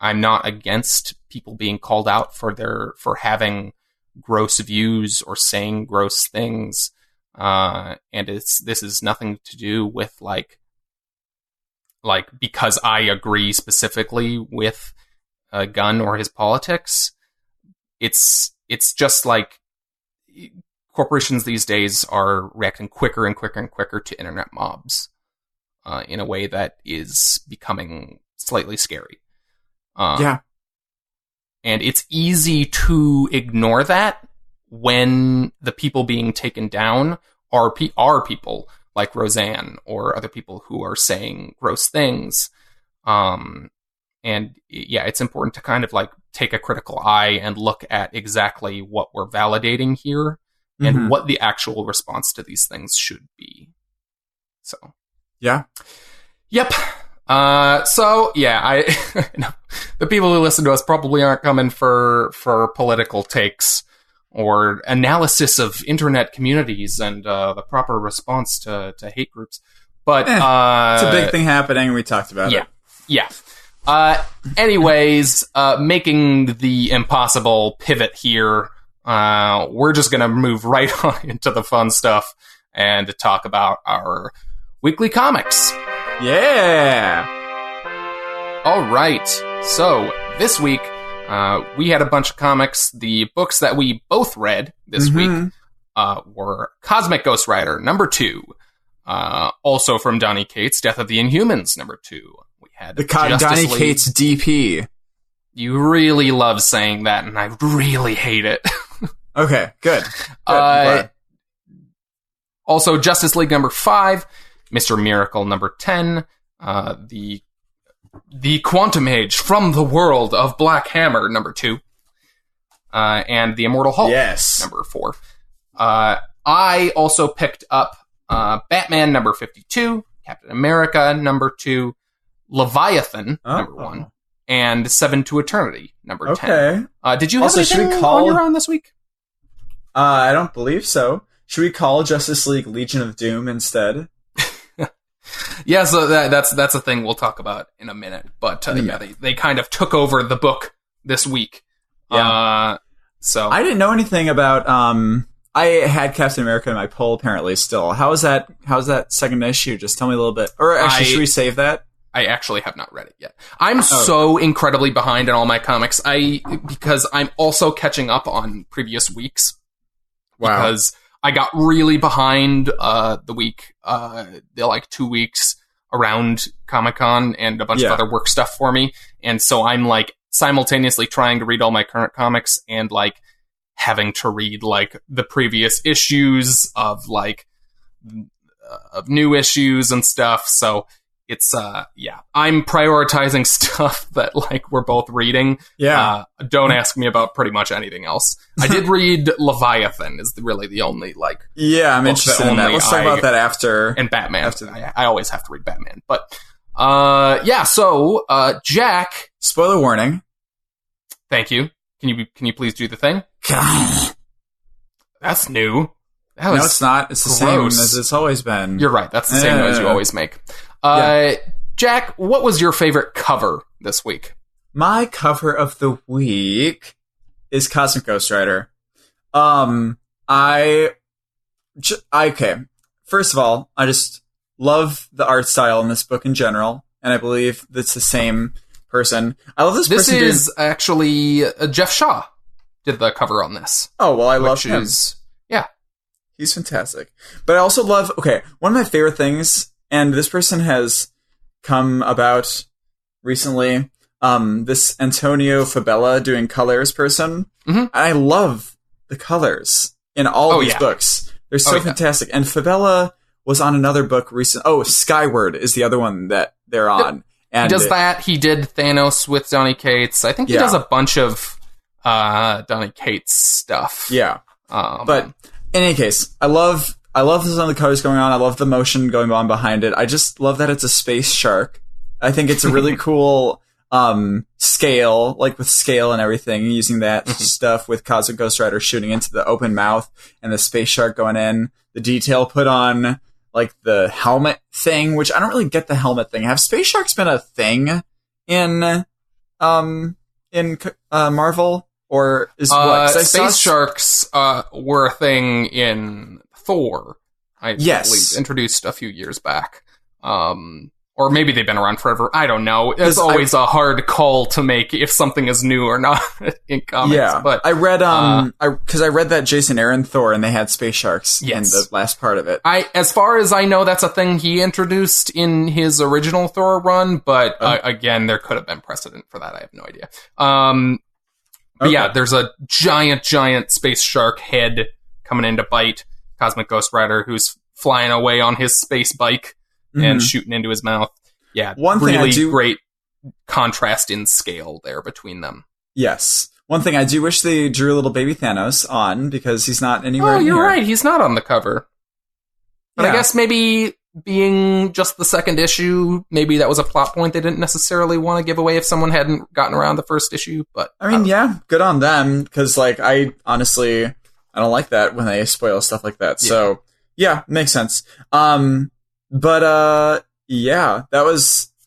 not against people being called out for having gross views or saying gross things, and this is nothing to do with because I agree specifically with Gunn or his politics. It's just corporations these days are reacting quicker and quicker and quicker to internet mobs in a way that is becoming slightly scary. And it's easy to ignore that when the people being taken down are people like Roseanne or other people who are saying gross things. It's important to kind of take a critical eye and look at exactly what we're validating here and what the actual response to these things should be. So, yeah. Yep. The people who listen to us probably aren't coming for political takes or analysis of internet communities and the proper response to hate groups. But it's a big thing happening. We talked about it. Yeah. Anyways, making the impossible pivot here, we're just going to move right on into the fun stuff and to talk about our weekly comics. Yeah! All right. So, this week, We had a bunch of comics. The books that we both read this week were Cosmic Ghost Rider, number 2. Also from Donny Cates, Death of the Inhumans, number 2. We had the Donny Cates DP. You really love saying that, and I really hate it. Okay, good. Also, Justice League number 5, Mr. Miracle number 10, the Quantum Age from the World of Black Hammer number 2, and the Immortal Hulk number 4. I also picked up Batman number 52, Captain America number 2, Leviathan number 1, and 7 to Eternity number 10. Did you have anything on your own this week? I don't believe so. Should we call Justice League Legion of Doom instead? Yeah, so that's a thing we'll talk about in a minute. But they kind of took over the book this week. Yeah. So I didn't know anything about. I had Captain America in my poll apparently still. How's that second issue? Just tell me a little bit. Or actually, should we save that? I actually have not read it yet. I'm so incredibly behind in all my comics. Because I'm also catching up on previous weeks. Wow. Because I got really behind the week, like 2 weeks around Comic-Con and a bunch of other work stuff for me. And so I'm like simultaneously trying to read all my current comics and like having to read like the previous issues of like of new issues and stuff. So it's I'm prioritizing stuff that like we're both reading. Don't ask me about pretty much anything else. I did read Leviathan is really the only like I'm interested in that. Let's talk about that after. And Batman. I always have to read Batman. But so Jack, spoiler warning. Thank you. Can you please do the thing? That's new. No, it's not. It's the same as it's always been. You're right. That's the same noise you always make. Jack, what was your favorite cover this week? My cover of the week is Cosmic Ghost Rider. Okay. First of all, I just love the art style in this book in general, and I believe that's the same person. I love this person. This is actually Jeff Shaw did the cover on this. Oh, well, I love him. He's fantastic. But I also love, one of my favorite things, and this person has come about recently, this Antonio Fabella doing colors person. Mm-hmm. And I love the colors in all these books. They're so fantastic. And Fabella was on another book recent. Oh, Skyward is the other one that they're on. Yep. And he does that. He did Thanos with Donny Cates. I think he does a bunch of Donny Cates stuff. Yeah. But in any case, I love some of the colors going on. I love the motion going on behind it. I just love that it's a space shark. I think it's a really cool scale, like with scale and everything, using that stuff with Cosmic Ghost Rider shooting into the open mouth and the space shark going in. The detail put on like the helmet thing, which I don't really get the helmet thing. Have space sharks been a thing in Marvel? Or is space sharks were a thing in Thor, I believe, introduced a few years back. Or maybe they've been around forever. I don't know. It's always a hard call to make if something is new or not in comics. Yeah, but I read because I read that Jason Aaron Thor and they had space sharks in the last part of it. As far as I know, that's a thing he introduced in his original Thor run. But again, there could have been precedent for that. I have no idea. But yeah, there's a giant space shark head coming in to bite Cosmic Ghost Rider, who's flying away on his space bike and shooting into his mouth. Yeah, great contrast in scale there between them. Yes. One thing I do wish they drew a little baby Thanos on, because he's not anywhere near. Oh, you're right. He's not on the cover. But I guess maybe being just the second issue, maybe that was a plot point they didn't necessarily want to give away if someone hadn't gotten around the first issue. But I mean, good on them, because like I don't like that when they spoil stuff like that. Yeah. So yeah, makes sense. That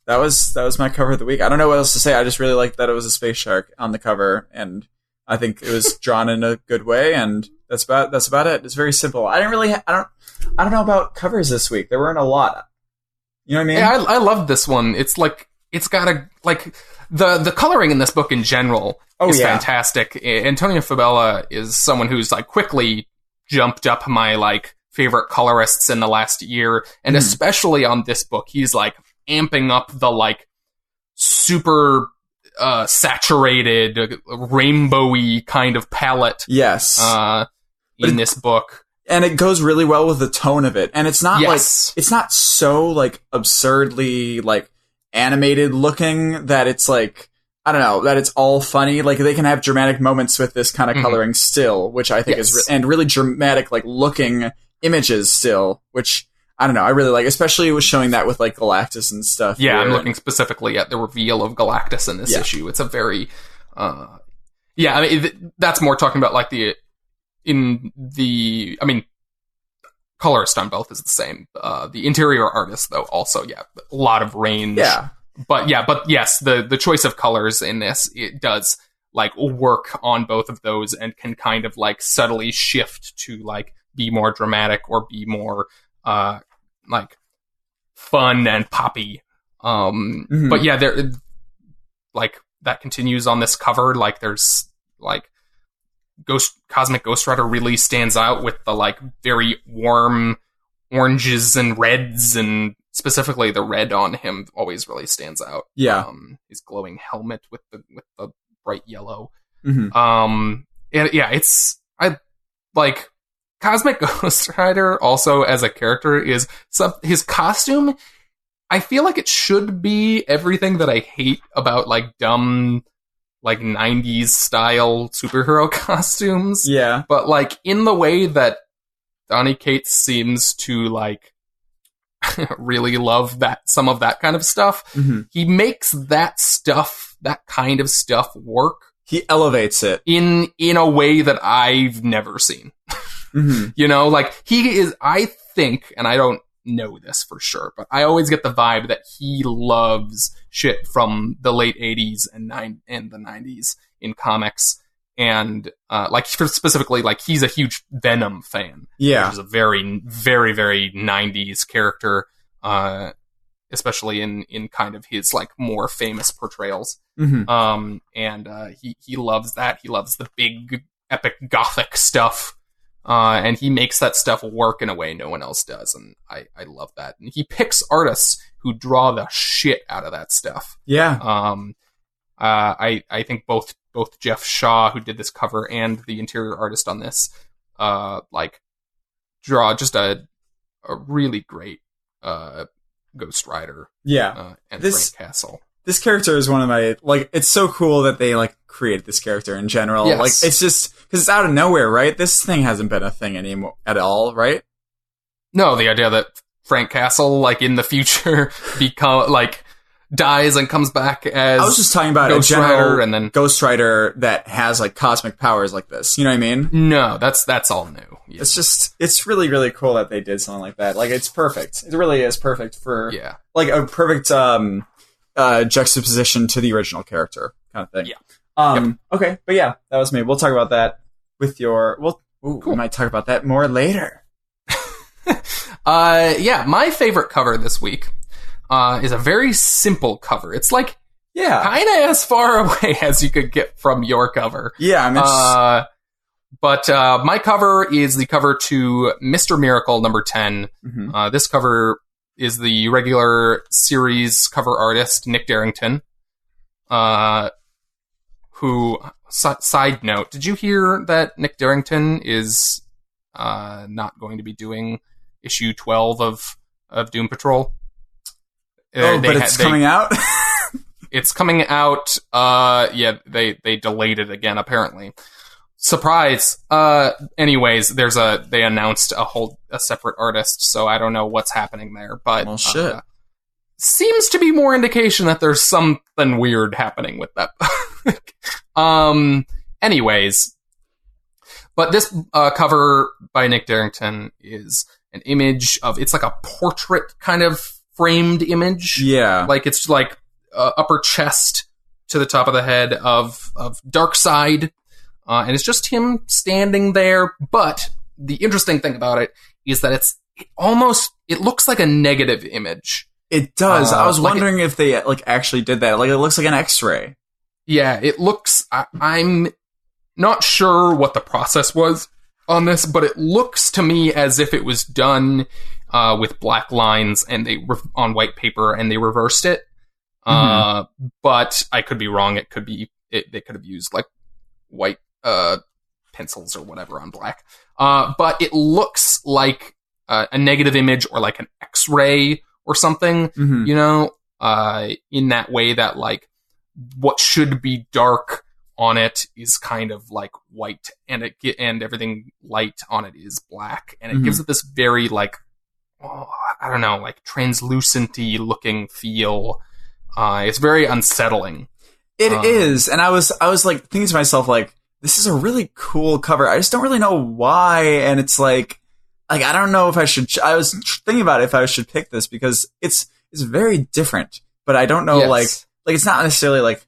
was my cover of the week. I don't know what else to say. I just really liked that it was a space shark on the cover, and I think it was drawn in a good way, and that's about it. It's very simple. I don't know about covers this week. There weren't a lot. You know what I mean? Yeah, I loved this one. It's like it's got a, like, the coloring in this book in general is fantastic. Antonio Fabela is someone who's, like, quickly jumped up my, like, favorite colorists in the last year, and especially on this book, he's, like, amping up the, like, super saturated, rainbowy kind of palette. Yes. In this book. And it goes really well with the tone of it. And it's not like, it's not so, like, absurdly, like, animated looking that it's, like, I don't know, that it's all funny. Like, they can have dramatic moments with this kind of coloring still, which I think is, and really dramatic, like, looking images still, which, I don't know, I really like, especially with showing that with, like, Galactus and stuff. Yeah, I'm looking specifically at the reveal of Galactus in this issue. It's a very, I mean, that's more talking about, like, colorist on both is the same. The interior artist, though, also, a lot of range. Yeah. But yes, the choice of colors in this, it does, like, work on both of those and can kind of, like, subtly shift to, like, be more dramatic or be more, like, fun and poppy. But yeah, there, like, that continues on this cover. Like, there's, like, Cosmic Ghost Rider really stands out with the, like, very warm oranges and reds, and specifically the red on him always really stands out. Yeah. His glowing helmet with the bright yellow. Mm-hmm. And yeah, I like Cosmic Ghost Rider also as a character is his costume. I feel like it should be everything that I hate about, like, dumb, like, 90s style superhero costumes. Yeah. But, like, in the way that Donny Cates seems to, like, really love some of that kind of stuff, he makes that kind of stuff work. He elevates it. In a way that I've never seen. You know, like, he is, I think, and I don't know this for sure, but I always get the vibe that he loves shit from the late 80s and the 90s in comics, and like, specifically, like, he's a huge Venom fan. Yeah, which is a very, very, very 90s character, especially in kind of his, like, more famous portrayals. And he loves that. He loves the big epic gothic stuff. And he makes that stuff work in a way no one else does, and I love that. And he picks artists who draw the shit out of that stuff. Yeah. I think both Jeff Shaw, who did this cover, and the interior artist on this, like, draw just a really great Ghost Rider. Yeah. And Frank Castle. This character is one of my, like, it's so cool that they, like, created this character in general. Yes. Like, it's just, because it's out of nowhere, right? This thing hasn't been a thing anymore at all, right? No, the idea that Frank Castle, like, in the future, dies and comes back as I was just talking about Ghost a general Rider, and then Ghost Rider that has, like, cosmic powers like this. You know what I mean? No, that's all new. Yeah. It's really, really cool that they did something like that. Like, it's perfect. It really is perfect for, like, a perfect, juxtaposition to the original character kind of thing. Yeah. Okay, but yeah, that was me. We'll talk about that with your. Cool. We might talk about that more later. My favorite cover this week is a very simple cover. It's like kind of as far away as you could get from your cover. Yeah, I'm but my cover is the cover to Mr. Miracle number 10. This cover is the regular series cover artist, Nick Darrington, who, side note, did you hear that Nick Darrington is not going to be doing issue 12 of Doom Patrol? But it's coming out? It's coming out, they delayed it again, apparently. Surprise. Anyways, they announced a separate artist, so I don't know what's happening there, but well, shit. Seems to be more indication that there's something weird happening with that. Anyways, but this cover by Nick Darrington is an image of, it's like a portrait kind of framed image. Yeah. Like, it's like upper chest to the top of the head of Darkseid. And it's just him standing there, but the interesting thing about it is that it looks like a negative image. It does. I was wondering if they like actually did that. Like, it looks like an X-ray. Yeah, it looks... I'm not sure what the process was on this, but it looks to me as if it was done with black lines and they were on white paper and they reversed it. But I could be wrong. It could be they could have used like white pencils or whatever on black. But it looks like a negative image or like an X-ray or something, you know, in that way that like what should be dark on it is kind of like white, and and everything light on it is black, and it gives it this very like, I don't know, like translucent-y looking feel. It's very unsettling. It is, and I was like thinking to myself, like, this is a really cool cover. I just don't really know why, and it's like I don't know if I should. I was thinking about if I should pick this because it's very different, but I don't know, like it's not necessarily like,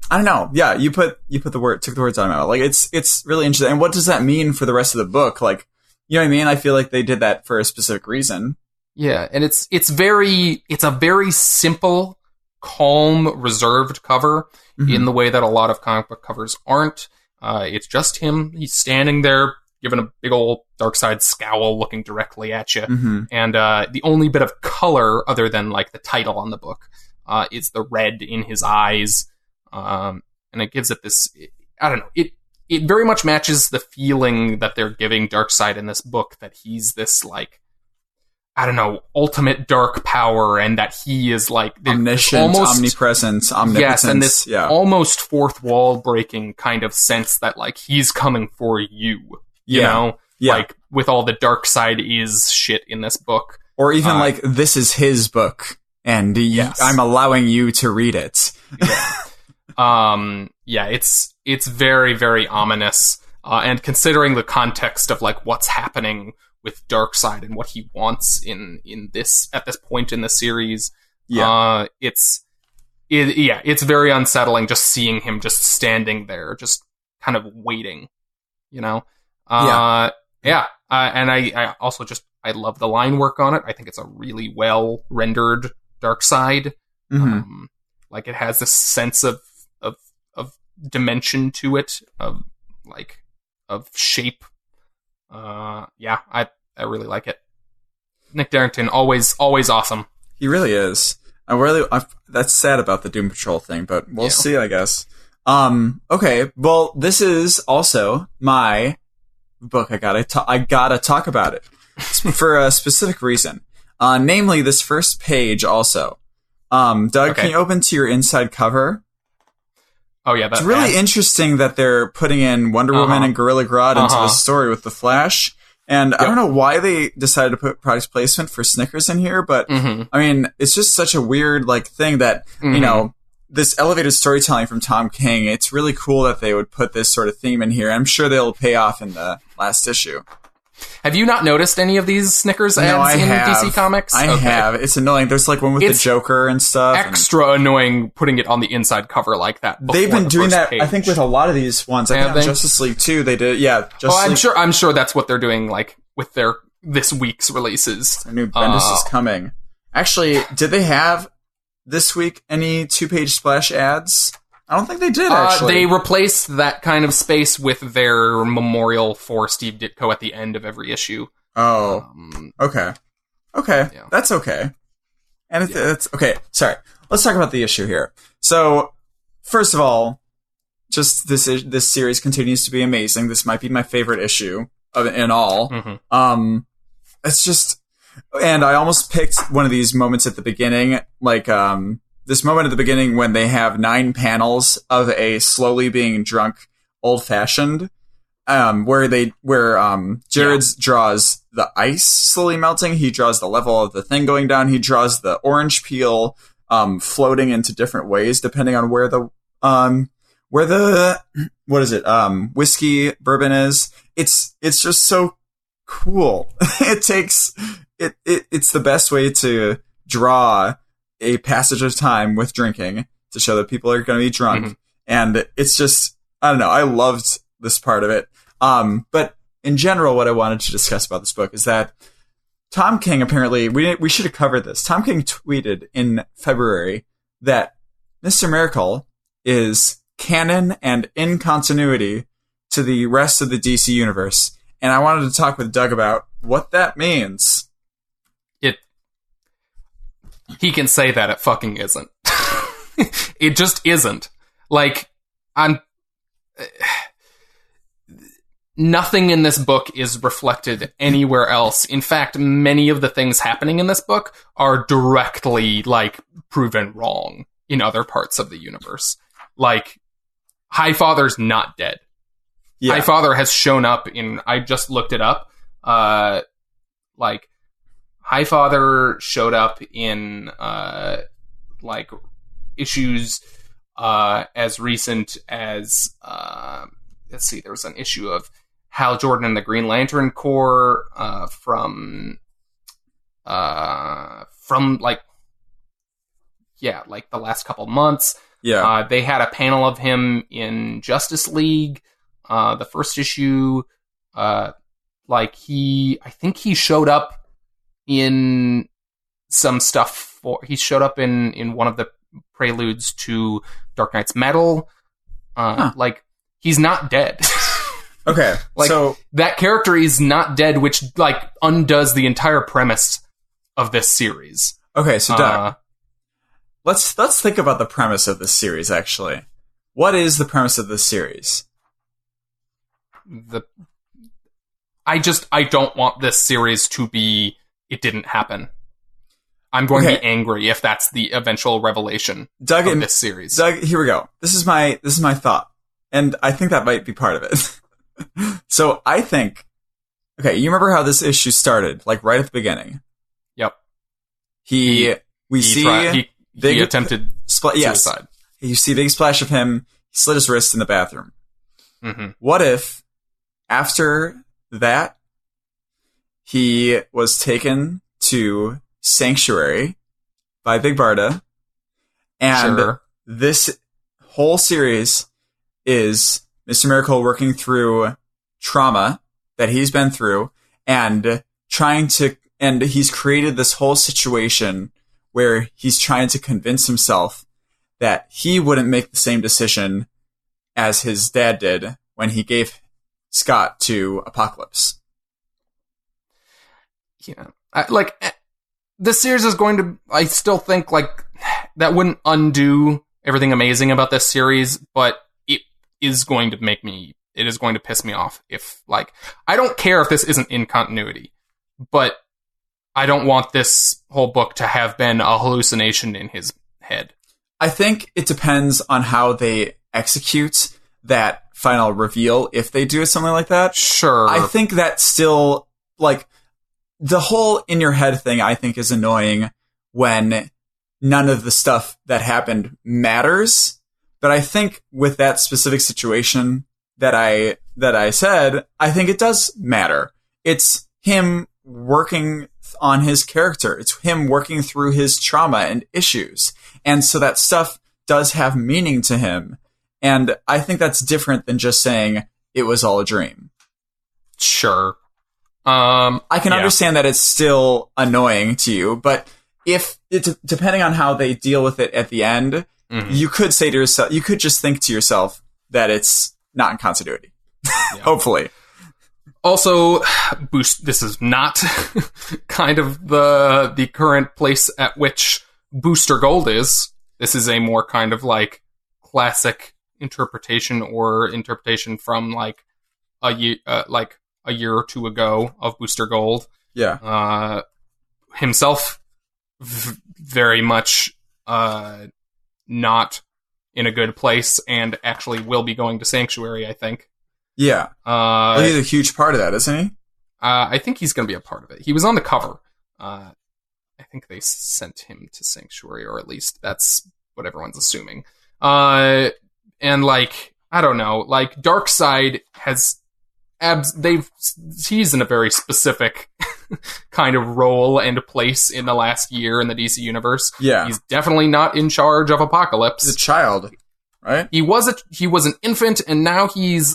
I don't know. Yeah, you took the words out of my mouth. Like, it's really interesting. And what does that mean for the rest of the book? Like, you know what I mean? I feel like they did that for a specific reason. Yeah, and it's a very simple, calm, reserved cover in the way that a lot of comic book covers aren't. It's just him. He's standing there, giving a big old Darkseid scowl, looking directly at you. And the only bit of color, other than like the title on the book, is the red in his eyes. And it gives it this, I don't know, it very much matches the feeling that they're giving Darkseid in this book, that he's this, like, I don't know, ultimate dark power, and that he is like omniscient, almost, omnipresent, omnipotence. Yes, and this almost fourth wall breaking kind of sense that like he's coming for you, you know? Like with all the Darkseid is shit in this book. Or even like, this is his book, and I'm allowing you to read it. It's very, very ominous. And considering the context of like what's happening with Darkseid and what he wants in this at this point in the series, it's very unsettling just seeing him just standing there, just kind of waiting, you know. And I also just I love the line work on it. I think it's a really well rendered Darkseid. Like, it has this sense of dimension to it, of shape. I really like it. Nick Darrington, always awesome. He really is. That's sad about the Doom Patrol thing, but we'll see, I guess. Okay, well, this is also my book. I gotta talk about it for a specific reason. Namely, this first page also. Doug, can you open to your inside cover? Oh, yeah. It's really interesting that they're putting in Wonder Woman and Gorilla Grodd into the story with the Flash. And I don't know why they decided to put product placement for Snickers in here, but I mean, it's just such a weird like thing that, you know, this elevated storytelling from Tom King, it's really cool that they would put this sort of theme in here. I'm sure they'll pay off in the last issue. Have you not noticed any of these Snickers ads in DC Comics? I have. It's annoying. There's like one with the Joker and stuff. Extra annoying putting it on the inside cover like that. They've been doing that, I think, with a lot of these ones. I think on Justice League too, they did. Yeah, I'm sure that's what they're doing, like with their this week's releases. I knew Bendis is coming. Actually, did they have this week any 2-page splash ads? I don't think they did, actually. They replaced that kind of space with their memorial for Steve Ditko at the end of every issue. Oh, okay. Okay, that's okay. And it's okay, sorry. Let's talk about the issue here. So, first of all, just this series continues to be amazing. This might be my favorite issue in all. It's just... And I almost picked one of these moments at the beginning, like, this moment at the beginning when they have 9 panels of a slowly being drunk old-fashioned, where Jared draws the ice slowly melting, he draws the level of the thing going down, he draws the orange peel floating into different ways depending on where the whiskey bourbon is. It's just so cool. It's the best way to draw a passage of time with drinking to show that people are going to be drunk. And it's just, I don't know, I loved this part of it. But in general, what I wanted to discuss about this book is that Tom King apparently, we should have covered this. Tom King tweeted in February that Mr. Miracle is canon and in continuity to the rest of the DC universe. And I wanted to talk with Doug about what that means. He can say that it fucking isn't. It just isn't. Like, nothing in this book is reflected anywhere else. In fact, many of the things happening in this book are directly, like, proven wrong in other parts of the universe. Like, Highfather's not dead. Yeah. Highfather has shown up in... I just looked it up. Like, Highfather showed up in, like, issues as recent as... let's see, there was an issue of Hal Jordan and the Green Lantern Corps from like the last couple months. Yeah. They had a panel of him in Justice League, the first issue. I think he showed up in some stuff he showed up in one of the preludes to Dark Knight's Metal. Like, he's not dead. Okay. Like, so that character is not dead, which, like, undoes the entire premise of this series. Okay, so Doug, let's think about the premise of this series, actually. What is the premise of this series? I don't want this series to be it didn't happen. I'm going to be angry if that's the eventual revelation of this series. Doug, here we go. This is my thought. And I think that might be part of it. So I think, okay, you remember how this issue started, like right at the beginning? Yep. He attempted suicide. Yes. You see a big splash of him. He slit his wrist in the bathroom. Mm-hmm. What if, after that, he was taken to Sanctuary by Big Barda, and this whole series is Mr. Miracle working through trauma that he's been through and he's created this whole situation where he's trying to convince himself that he wouldn't make the same decision as his dad did when he gave Scott to Apocalypse. Yeah. This series is going to, I still think, like, that wouldn't undo everything amazing about this series, but it is going to piss me off if, like, I don't care if this isn't in continuity, but I don't want this whole book to have been a hallucination in his head. I think it depends on how they execute that final reveal, if they do something like that. Sure. I think that still, like, the whole in your head thing, I think, is annoying when none of the stuff that happened matters. But I think with that specific situation that I said, I think it does matter. It's him working on his character. It's him working through his trauma and issues. And so that stuff does have meaning to him. And I think that's different than just saying it was all a dream. Sure. I can understand that it's still annoying to you, but if it's depending on how they deal with it at the end, you could say to yourself, you could just think to yourself that it's not in continuity. Yeah. Hopefully. Also, this is not kind of the current place at which Booster Gold is. This is a more kind of like classic interpretation from like a year or two ago of Booster Gold. Yeah. Himself very much not in a good place and actually will be going to Sanctuary, I think. Yeah. He's a huge part of that, isn't he? I think he's going to be a part of it. He was on the cover. I think they sent him to Sanctuary, or at least that's what everyone's assuming. And like, I don't know, like Darkseid has he's in a very specific kind of role and place in the last year in the DC universe. Yeah. He's definitely not in charge of Apocalypse. He's a child, right? He was an infant, and now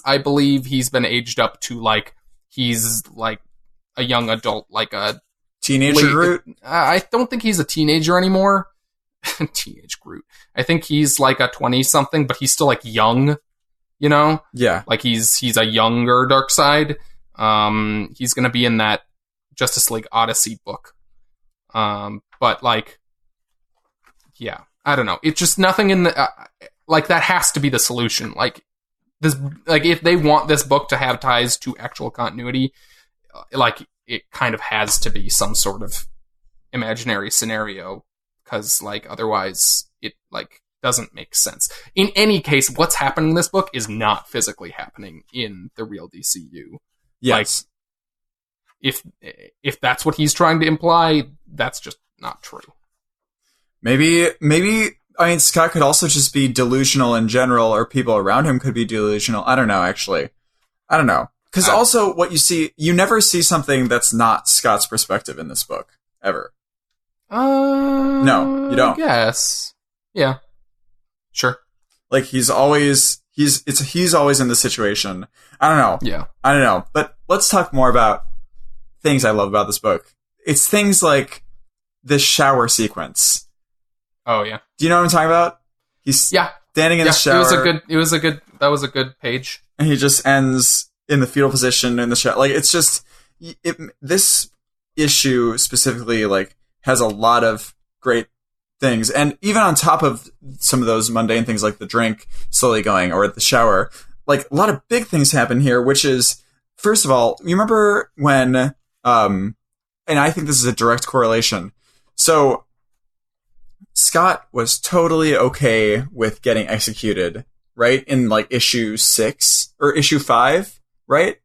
I believe he's been aged up to like, he's like a young adult, like a Teenager Groot? I don't think he's a teenager anymore. Teenage Groot. I think he's like a 20-something, but he's still like young, you know? Yeah. Like he's a younger Darkseid. He's gonna be in that Justice League Odyssey book. But like, yeah, I don't know. It's just nothing in the like that has to be the solution. Like this, like if they want this book to have ties to actual continuity, like it kind of has to be some sort of imaginary scenario, because like otherwise it like doesn't make sense. In any case, what's happening in this book is not physically happening in the real DCU. Yes. Like, if that's what he's trying to imply, that's just not true. Maybe I mean, Scott could also just be delusional in general, or people around him could be delusional. I don't know, actually. I don't know. Because also, what you never see something that's not Scott's perspective in this book, ever. No, you don't. Yes. Yeah. Sure. Like, he's always in the situation. I don't know. Yeah. I don't know. But let's talk more about things I love about this book. It's things like the shower sequence. Oh, yeah. Do you know what I'm talking about? He's standing in the shower. That was a good page. And he just ends in the fetal position in the shower. Like, it's just, this issue specifically, like, has a lot of great things. And even on top of some of those mundane things like the drink slowly going or the shower, like, a lot of big things happen here, which is, first of all, you remember when, and I think this is a direct correlation. So, Scott was totally okay with getting executed, right? In like issue 6 or issue 5, right?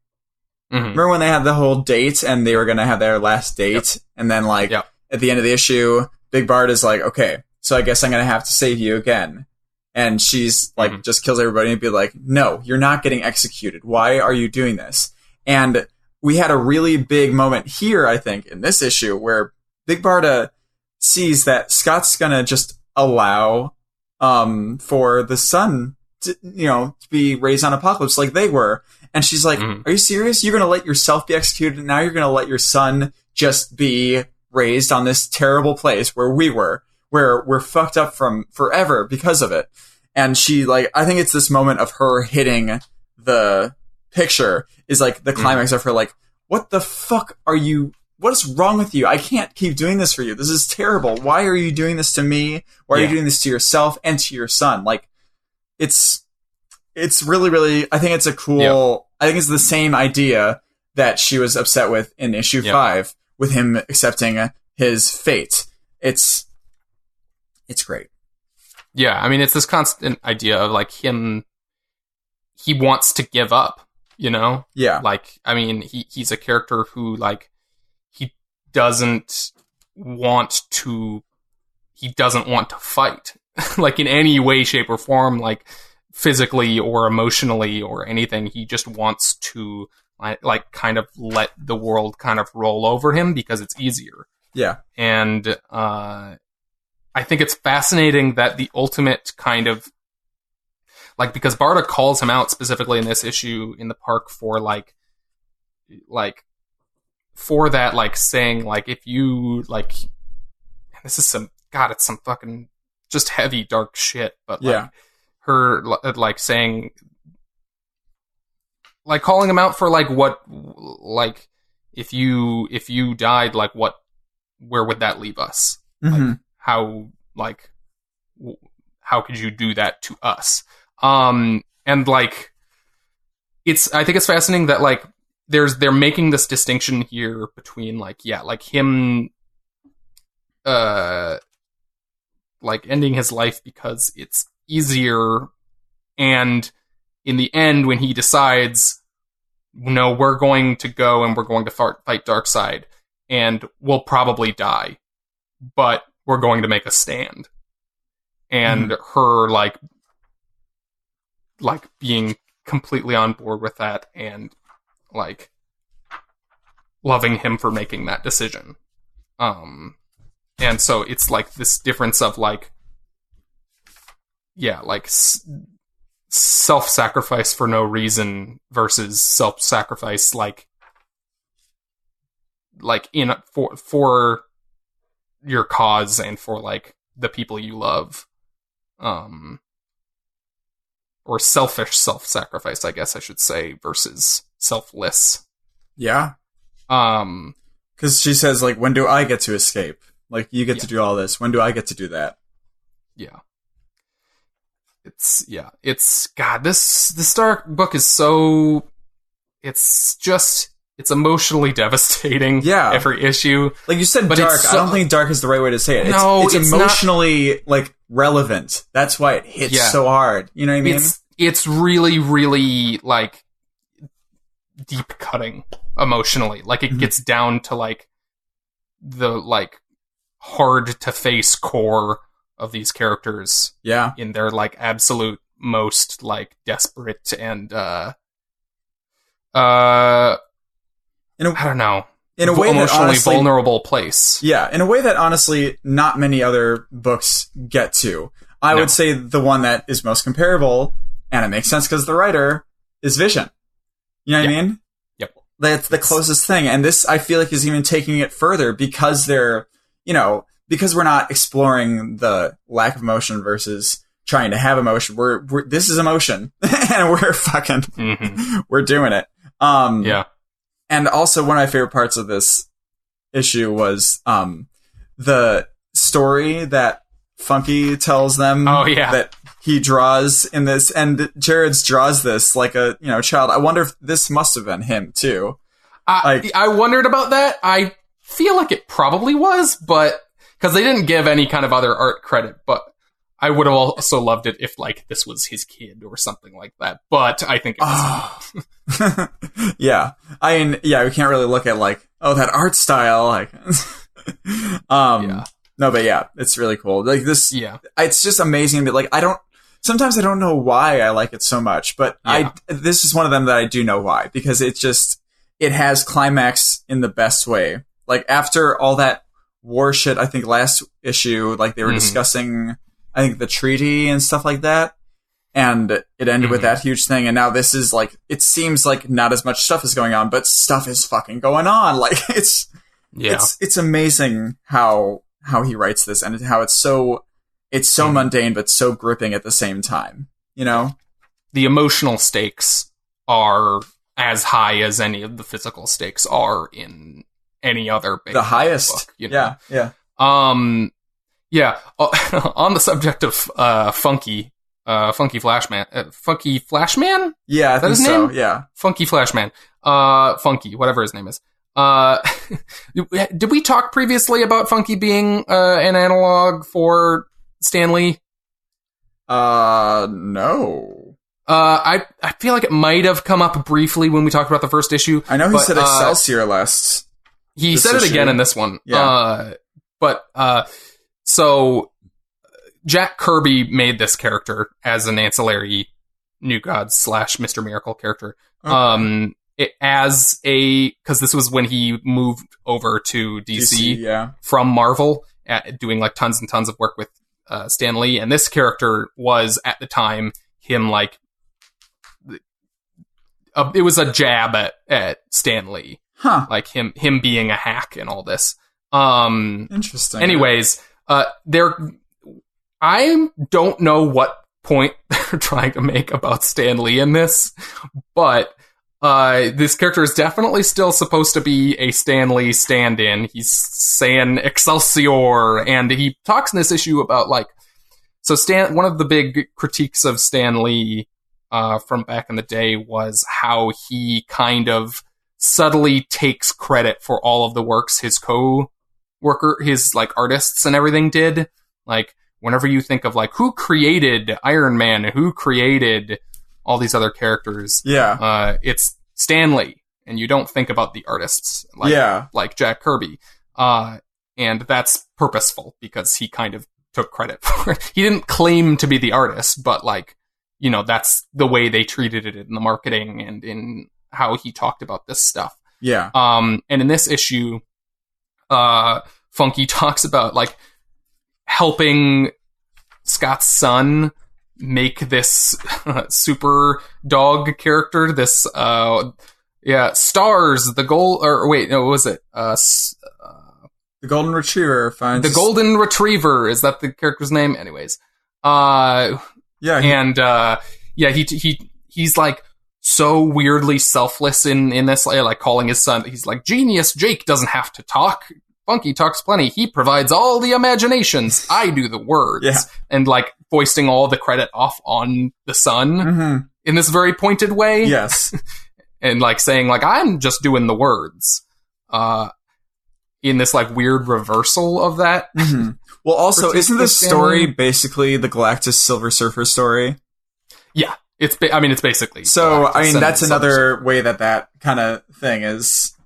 Mm-hmm. Remember when they had the whole date and they were going to have their last date? Yep. And then like at the end of the issue, Big Bart is like, okay, so I guess I'm going to have to save you again. And she's like, just kills everybody and be like, no, you're not getting executed. Why are you doing this? And we had a really big moment here, I think, in this issue where Big Barda sees that Scott's gonna just allow for the son to, to be raised on Apocalypse like they were. And she's like, are you serious? You're gonna let yourself be executed and now you're gonna let your son just be raised on this terrible place where we were, where we're fucked up from forever because of it. And she, like, I think it's this moment of her hitting the picture is like the climax of her like, what the fuck are you, what is wrong with you? I can't keep doing this for you. This is terrible. Why are you doing this to me? Why are you doing this to yourself and to your son? Like, it's really, really, I think it's a cool, I think it's the same idea that she was upset with in issue 5 with him accepting his fate. It's great. Yeah. I mean, it's this constant idea of like he wants to give up, Yeah. Like, I mean, he's a character who like, he doesn't want to fight like in any way, shape or form, like physically or emotionally or anything. He just wants to like kind of let the world kind of roll over him because it's easier. Yeah. And, I think it's fascinating that the ultimate kind of like, because Barda calls him out specifically in this issue in the park for like for that, like saying like, if you like, this is it's some fucking just heavy, dark shit, but like her like saying, like calling him out for like what, like if you died, like where would that leave us? Like, how could you do that to us? And like, I think it's fascinating that like, they're making this distinction here between like, like him, like ending his life because it's easier. And in the end, when he decides, no, we're going to go and we're going to fight Darkseid and we'll probably die, but we're going to make a stand. And her like being completely on board with that and like loving him for making that decision. And so it's like this difference of like, like self-sacrifice for no reason versus self-sacrifice like like in for your cause and for like the people you love, or selfish self-sacrifice, I guess I should say, versus selfless. Yeah. Because she says, like, when do I get to escape? Like, you get to do all this. When do I get to do that? Yeah. It's God, this dark book is so, it's emotionally devastating. Yeah. Every issue. Like you said, dark. I don't think dark is the right way to say it. It's emotionally like relevant. That's why it hits so hard. You know what I mean? It's really, really like deep cutting emotionally. Like it gets down to like the like hard to face core of these characters. Yeah. In their like absolute most like desperate and I don't know. In a way emotionally that honestly, vulnerable place. Yeah, in a way that honestly not many other books get to. I would say the one that is most comparable, and it makes sense because the writer, is Vision. You know what I mean? Yep. That's the closest thing. And this, I feel like, is even taking it further because they're, because we're not exploring the lack of emotion versus trying to have emotion. This is emotion. And we're fucking, we're doing it. Yeah. And also, one of my favorite parts of this issue was the story that Funky tells them that he draws in this, and Jared's draws this like a child. I wonder if this must have been him too. I wondered about that. I feel like it probably was, but because they didn't give any kind of other art credit, but I would have also loved it if like this was his kid or something like that. But I think it was. Yeah. I mean, we can't really look at like, that art style. Like, no, but yeah, it's really cool. Like this, it's just amazing that like, sometimes I don't know why I like it so much, but this is one of them that I do know why, because it has climax in the best way. Like after all that war shit, I think last issue, like they were discussing, I think the treaty and stuff like that. And it ended with that huge thing. And now this is like, it seems like not as much stuff is going on, but stuff is fucking going on. Like it's amazing how he writes this and how it's so mundane, but so gripping at the same time, The emotional stakes are as high as any of the physical stakes are in any other big the highest book, Yeah. On the subject of Funky Flashman. Funky Flashman? Yeah, I think his so. name? Yeah. Funky Flashman. Funky, whatever his name is. Did we talk previously about Funky being an analog for Stan Lee? No. I feel like it might have come up briefly when we talked about the first issue. I know he said Excelsior last. He said it again in this one. Yeah. So Jack Kirby made this character as an ancillary New Gods / Mr. Miracle character. Okay. Because this was when he moved over to DC from Marvel, doing like tons and tons of work with Stan Lee, and this character was at the time him like it was a jab at Stan Lee, like him being a hack and all this. Interesting. Anyways, I don't know what point they're trying to make about Stan Lee in this, but this character is definitely still supposed to be a Stan Lee stand-in. He's saying Excelsior, and he talks in this issue about like, so one of the big critiques of Stan Lee from back in the day was how he kind of subtly takes credit for all of the works his his like artists and everything did. Like whenever you think of like who created Iron Man, who created all these other characters, it's Stan Lee, and you don't think about the artists like Jack Kirby, and that's purposeful because he kind of took credit for it. He didn't claim to be the artist, but like that's the way they treated it in the marketing and in how he talked about this stuff. And in this issue, Funky talks about like helping Scott's son make this super dog character, this Yeah, Stars, the gold, or wait, no, what was it? The Golden Retriever finds... The Golden Retriever, is that the character's name? Anyways. He's like so weirdly selfless in this, like calling his son, he's like, genius Jake doesn't have to talk. Funky talks plenty. He provides all the imaginations. I do the words. Yeah. And like foisting all the credit off on the son in this very pointed way. Yes. And like saying like, I'm just doing the words. In this like weird reversal of that. Well, also, isn't this story basically the Galactus Silver Surfer story? Yeah, it's basically. So, Galactus that's another way that kind of thing is,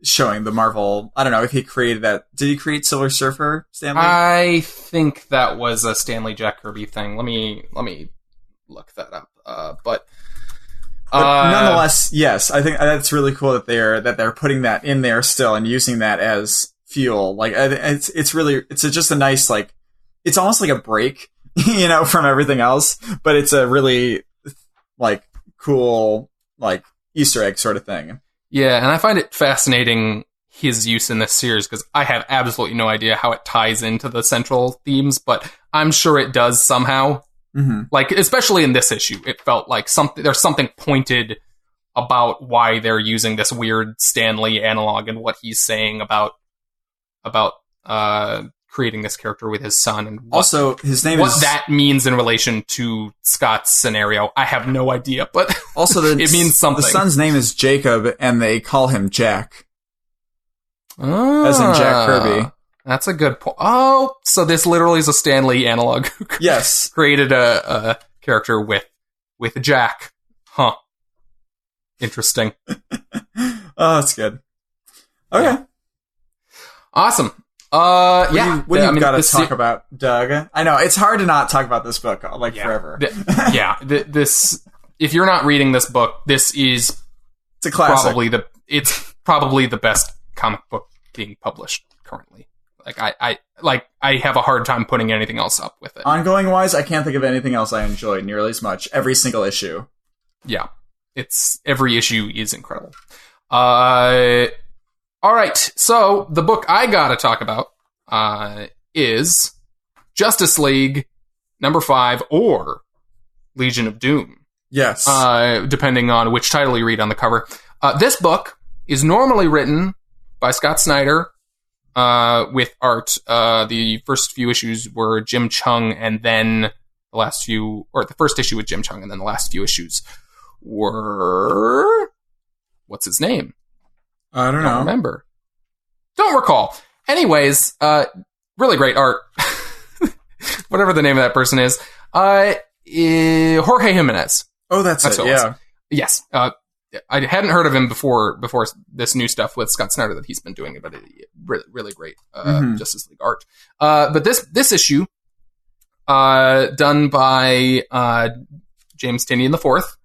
showing the Marvel. I don't know if he created that. Did he create Silver Surfer, Stan Lee? I think that was a Stanley Jack Kirby thing. Let me look that up. But nonetheless, yes, I think that's really cool that they're putting that in there still and using that as fuel. Like it's just a nice, like, it's almost like a break, from everything else, but it's a really like cool like Easter egg sort of thing. Yeah, and I find it fascinating his use in this series because I have absolutely no idea how it ties into the central themes, but I'm sure it does somehow. Like, especially in this issue, it felt like there's something pointed about why they're using this weird Stan Lee analog and what he's saying about creating this character with his son, and also his name what that means in relation to Scott's scenario. I have no idea, but also it means something. The son's name is Jacob, and they call him Jack, as in Jack Kirby. That's a good point. Oh, so this literally is a Stan Lee analog. Yes, created a character with Jack. Huh. Interesting. Oh, that's good. Okay. Yeah. Awesome. What do you got to talk about, Doug? I know it's hard to not talk about this book forever. This if you're not reading this book, it's a classic. Probably the best comic book being published currently. Like I have a hard time putting anything else up with it. Ongoing wise, I can't think of anything else I enjoy nearly as much. Every single issue. Yeah, every issue is incredible. All right, so the book I gotta talk about is Justice League #5 or Legion of Doom. Yes. Depending on which title you read on the cover. This book is normally written by Scott Snyder with art. The first few issues were Jim Chung, and then the first issue with Jim Chung, and then the last few issues were... What's his name? I don't know. Remember. Don't recall. Anyways, really great art. Whatever the name of that person is. Jorge Jimenez. Oh, that's it. Yeah. Yes. I hadn't heard of him before this new stuff with Scott Snyder that he's been doing, but really, really great Justice League art. But this issue, done by James Tynion IV,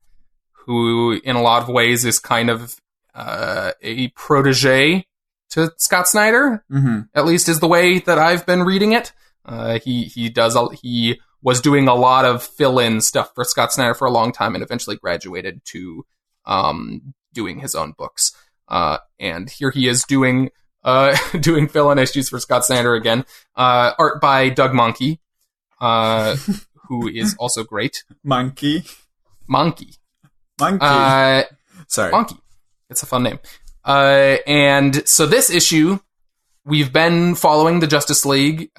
who in a lot of ways is kind of a protege to Scott Snyder, at least is the way that I've been reading it. He was doing a lot of fill-in stuff for Scott Snyder for a long time and eventually graduated to doing his own books. And here he is doing fill-in issues for Scott Snyder again. Art by Doug Mahnke, who is also great. Mahnke. Sorry. Mahnke. It's a fun name. And so this issue, we've been following the Justice League.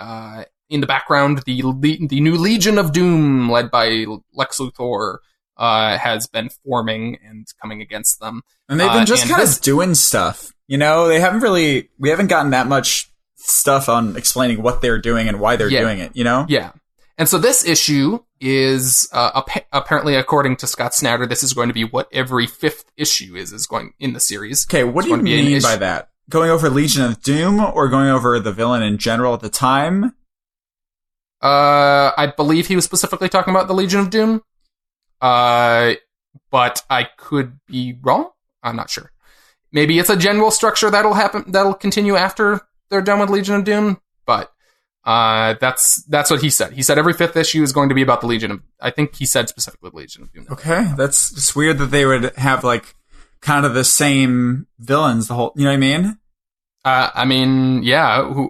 In the background, the new Legion of Doom, led by Lex Luthor, has been forming and coming against them. And they've been just kind of doing stuff. We haven't gotten that much stuff on explaining what they're doing and why they're doing it, Yeah. And so this issue is, apparently, according to Scott Snyder, this is going to be what every 5th issue is going in the series. Okay, what do you mean by that? Going over Legion of Doom or going over the villain in general at the time? I believe he was specifically talking about the Legion of Doom. But I could be wrong. I'm not sure. Maybe it's a general structure that'll continue after they're done with Legion of Doom, but that's what he said. He said every 5th issue is going to be about the Legion of... I think he said specifically Legion of Doom. Okay, that's just weird that they would have, kind of the same villains the whole, you know what I mean? Yeah,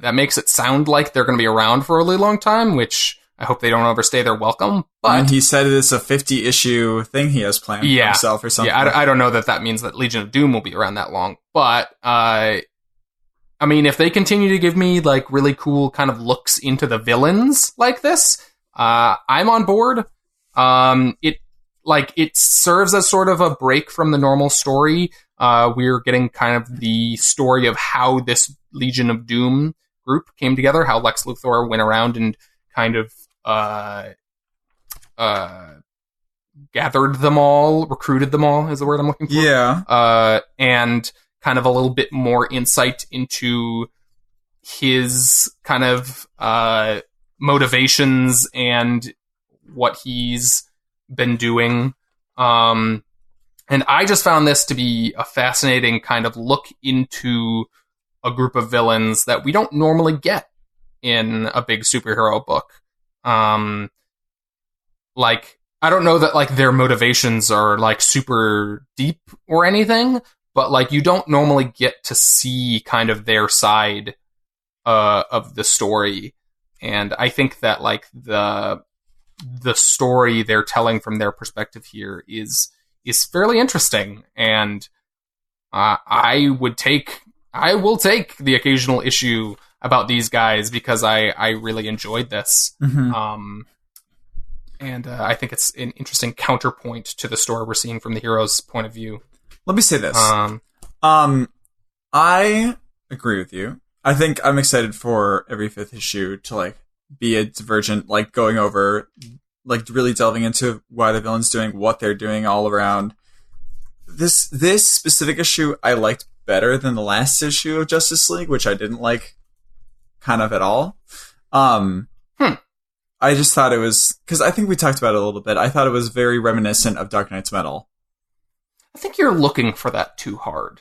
that makes it sound like they're going to be around for a really long time, which I hope they don't overstay their welcome. But he said it's a 50-issue thing he has planned for himself or something. Yeah, I don't know that means that Legion of Doom will be around that long. But, I mean, if they continue to give me, like, really cool kind of looks into the villains like this, I'm on board. It serves as sort of a break from the normal story. We're getting kind of the story of how this Legion of Doom group came together, how Lex Luthor went around and kind of gathered them all, recruited them all is the word I'm looking for. Yeah. And kind of a little bit more insight into his kind of motivations and what he's been doing. And I just found this to be a fascinating kind of look into a group of villains that we don't normally get in a big superhero book. Like, I don't know that, like, their motivations are, like, super deep or anything, but, like, you don't normally get to see kind of their side of the story. And I think that, like, the story they're telling from their perspective here is fairly interesting. And I will take the occasional issue about these guys because I really enjoyed this. Mm-hmm. And I think it's an interesting counterpoint to the story we're seeing from the hero's point of view. Let me say this. I agree with you. I think I'm excited for every 5th issue to, like, be a divergent, like, going over, like, really delving into why the villain's doing what they're doing all around. This specific issue I liked better than the last issue of Justice League, which I didn't like kind of at all. I just thought it was, because I think we talked about it a little bit, I thought it was very reminiscent of Dark Knight's Metal. I think you're looking for that too hard.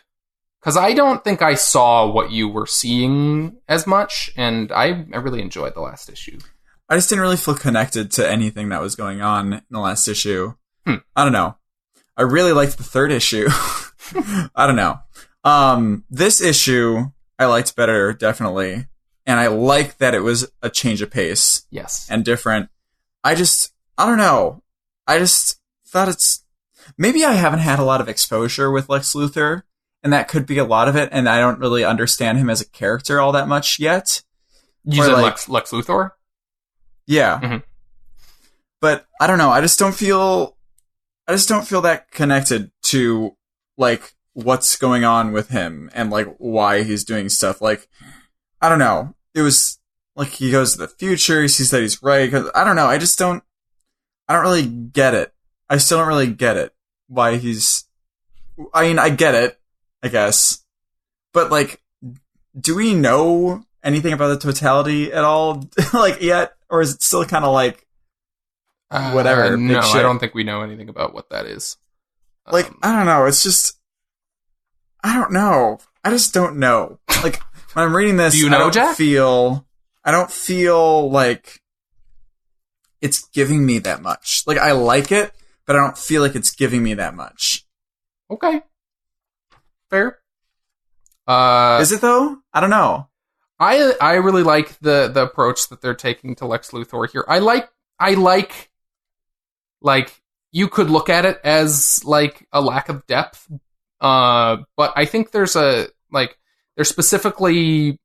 Because I don't think I saw what you were seeing as much, and I really enjoyed the last issue. I just didn't really feel connected to anything that was going on in the last issue. I don't know. I really liked the 3rd issue. I don't know. This issue I liked better, definitely. And I like that it was a change of pace. Yes. And different. I don't know. I just thought maybe I haven't had a lot of exposure with Lex Luthor, and that could be a lot of it, and I don't really understand him as a character all that much yet. You said like, Lex Luthor? Yeah. Mm-hmm. But I don't know. I just don't feel that connected to, like, what's going on with him and, like, why he's doing stuff. Like, I don't know. It was like he goes to the future. He sees that he's right. I don't know. I don't really get it. I still don't really get it. Why he's... I mean, I get it, I guess. But, like, do we know anything about the totality at all, like, yet? Or is it still kind of like, whatever? No, I don't think we know anything about what that is. Like, I don't know. It's just... I don't know. I just don't know. Like... When I'm reading this, do you know, I don't feel like it's giving me that much. Like, I like it, but I don't feel like it's giving me that much. Okay. Fair. Is it, though? I don't know. I really like the approach that they're taking to Lex Luthor here. I like, you could look at it as, like, a lack of depth, but I think there's they're specifically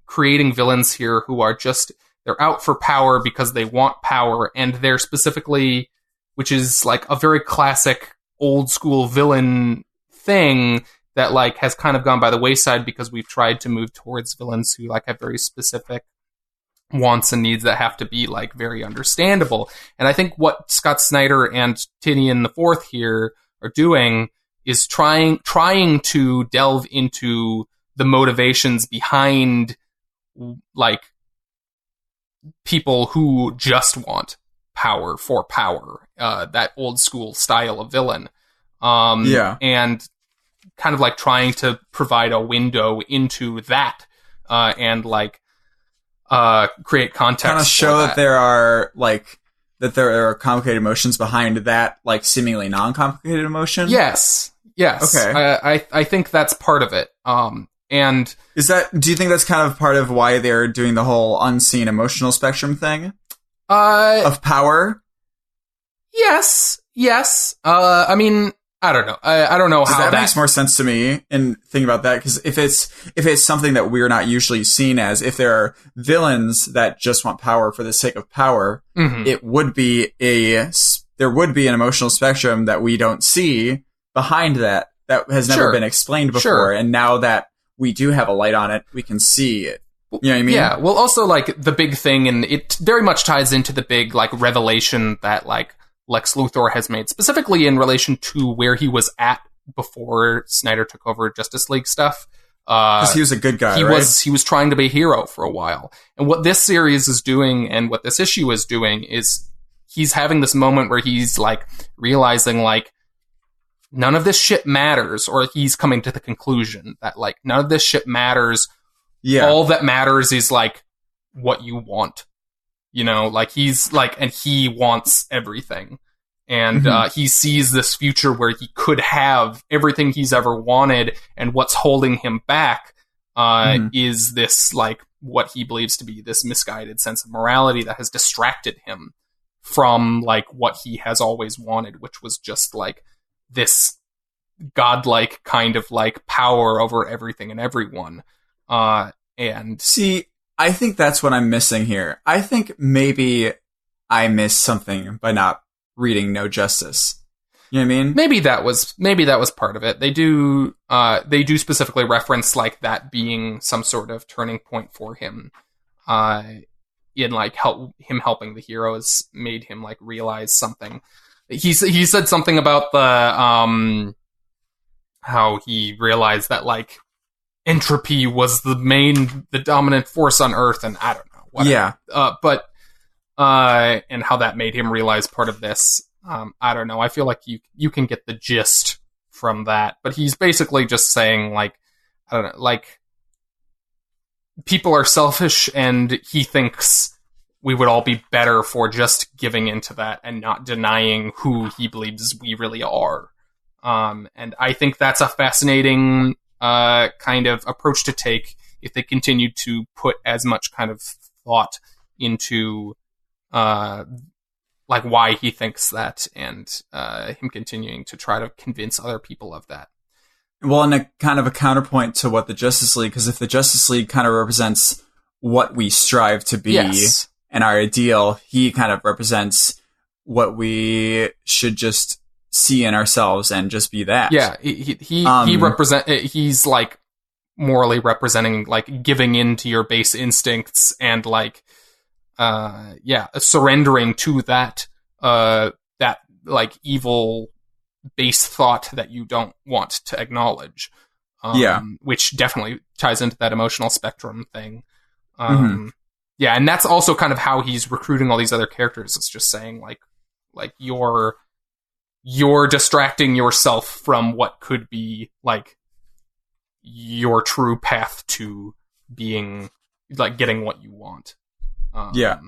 creating villains here who are just, they're out for power because they want power, and they're specifically, which is, like, a very classic old school villain thing that, like, has kind of gone by the wayside because we've tried to move towards villains who, like, have very specific wants and needs that have to be, like, very understandable. And I think what Scott Snyder and Tynion IV here are doing is trying to delve into the motivations behind, like, people who just want power for power, that old school style of villain. And kind of, like, trying to provide a window into that, and, like, create context. Kind of show that there are complicated emotions behind that, like, seemingly non-complicated emotion. Yes. Yes. Okay. I think that's part of it. And do you think that's kind of part of why they're doing the whole unseen emotional spectrum thing? Of power? Yes. I mean, I don't know. I don't know how that makes more sense to me in thinking about that, because if it's something that we're not usually seen as, if there are villains that just want power for the sake of power, it would be there would be an emotional spectrum that we don't see behind that has never been explained before, and now that we do have a light on it, we can see it. You know what I mean? Yeah. Well, also, like, the big thing, and it very much ties into the big, like, revelation that, like, Lex Luthor has made, specifically in relation to where he was at before Snyder took over Justice League stuff. Because he was a good guy, he was trying to be a hero for a while. And what this series is doing, and what this issue is doing, is he's having this moment where he's, like, realizing, like, none of this shit matters, or he's coming to the conclusion that, like, none of this shit matters. Yeah. All that matters is, like, what you want. You know, like, he's, like, and he wants everything. And he sees this future where he could have everything he's ever wanted, and what's holding him back is this, like, what he believes to be this misguided sense of morality that has distracted him from, like, what he has always wanted, which was just, like, this godlike kind of, like, power over everything and everyone. And see, I think that's what I'm missing here. I think maybe I missed something by not reading No Justice. You know what I mean? Maybe that was part of it. They do specifically reference, like, that being some sort of turning point for him. In, like, him helping the heroes made him, like, realize something. He said something about the how he realized that, like, entropy was the dominant force on Earth, and I don't know. Whatever. Yeah. And how that made him realize part of this. I don't know. I feel like you can get the gist from that, but he's basically just saying, like, I don't know, like, people are selfish, and he thinks we would all be better for just giving into that and not denying who he believes we really are. And I think that's a fascinating kind of approach to take if they continue to put as much kind of thought into like, why he thinks that, and him continuing to try to convince other people of that. Well, and a kind of a counterpoint to what the Justice League, because if the Justice League kind of represents what we strive to be and our ideal, he kind of represents what we should just see in ourselves and just be that. Yeah, he's, like, morally representing, like, giving in to your base instincts and, like, surrendering to that like, evil base thought that you don't want to acknowledge. Which definitely ties into that emotional spectrum thing. Yeah, and that's also kind of how he's recruiting all these other characters. It's just saying, like you're distracting yourself from what could be, like, your true path to being, like, getting what you want. I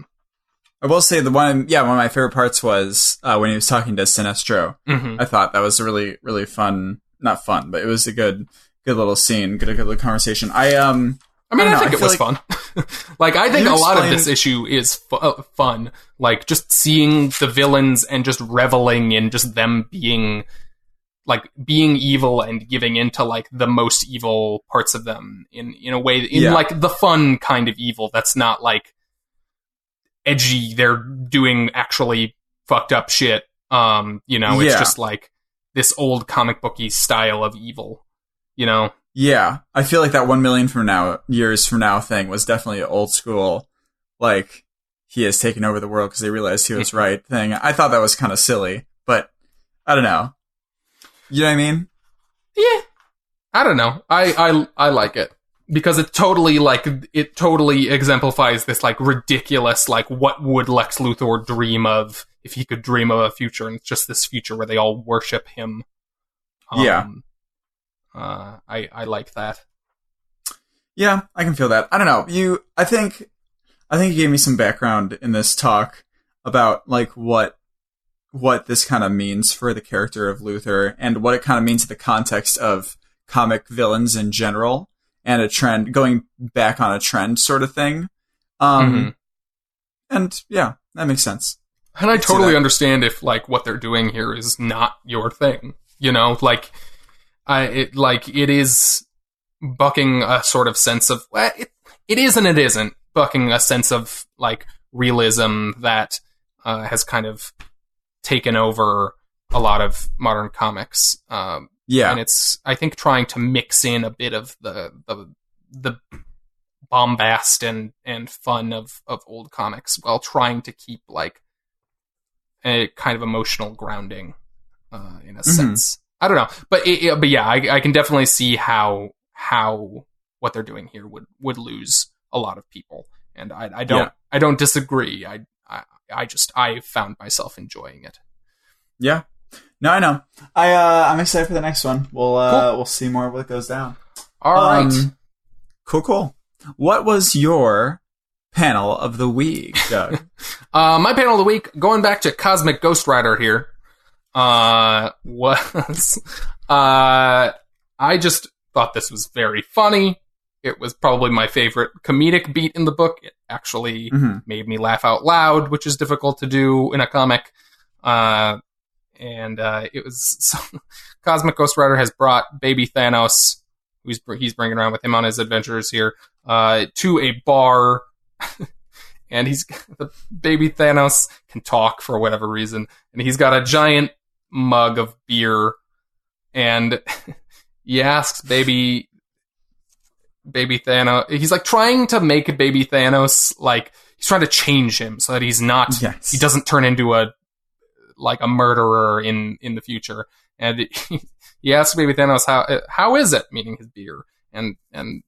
will say one of my favorite parts was when he was talking to Sinestro. I thought that was a really, really fun, not fun, but it was a good little scene, good little conversation. I think it was fun. Like, I think a lot of this issue is fun. Like, just seeing the villains and just reveling in just them being evil and giving into, like, the most evil parts of them in a way, like, the fun kind of evil that's not, like, edgy. They're doing actually fucked up shit. It's just, like, this old comic booky style of evil, you know? Yeah, I feel like that 1 million years from now thing was definitely old school, like, he has taken over the world because they realized he was right thing. I thought that was kind of silly, but I don't know. You know what I mean? Yeah. I don't know. I like it because it totally exemplifies this, like, ridiculous, like, what would Lex Luthor dream of if he could dream of a future, and it's just this future where they all worship him. I like that. Yeah, I can feel that. I don't know. I think you gave me some background in this talk about, like, what what this kind of means for the character of Luther and what it kind of means in the context of comic villains in general and a trend, going back on a trend sort of thing. And yeah, that makes sense. And I totally understand if like what they're doing here is not your thing, like it is bucking a sort of sense of, it is and it isn't bucking a sense of like realism that has kind of taken over a lot of modern comics. And it's, I think, trying to mix in a bit of the bombast and fun of old comics while trying to keep like a kind of emotional grounding in a sense. I don't know, but yeah, I can definitely see how what they're doing here would lose a lot of people, and I don't disagree. I found myself enjoying it. Yeah. No, I know. I'm excited for the next one. We'll see more of what goes down. All right. Cool. What was your panel of the week, Doug? My panel of the week, going back to Cosmic Ghost Rider here, was I just thought this was very funny. It was probably my favorite comedic beat in the book. It actually made me laugh out loud, which is difficult to do in a comic. And it was Cosmic Ghost Rider has brought baby Thanos, who he's bringing around with him on his adventures here, to a bar. And the baby Thanos can talk for whatever reason, and he's got a giant mug of beer, and he asks baby Thanos, he's like trying to make baby Thanos, like he's trying to change him so that he's not, he doesn't turn into a murderer in the future. And he asks baby Thanos, how is it, meaning his beer, and the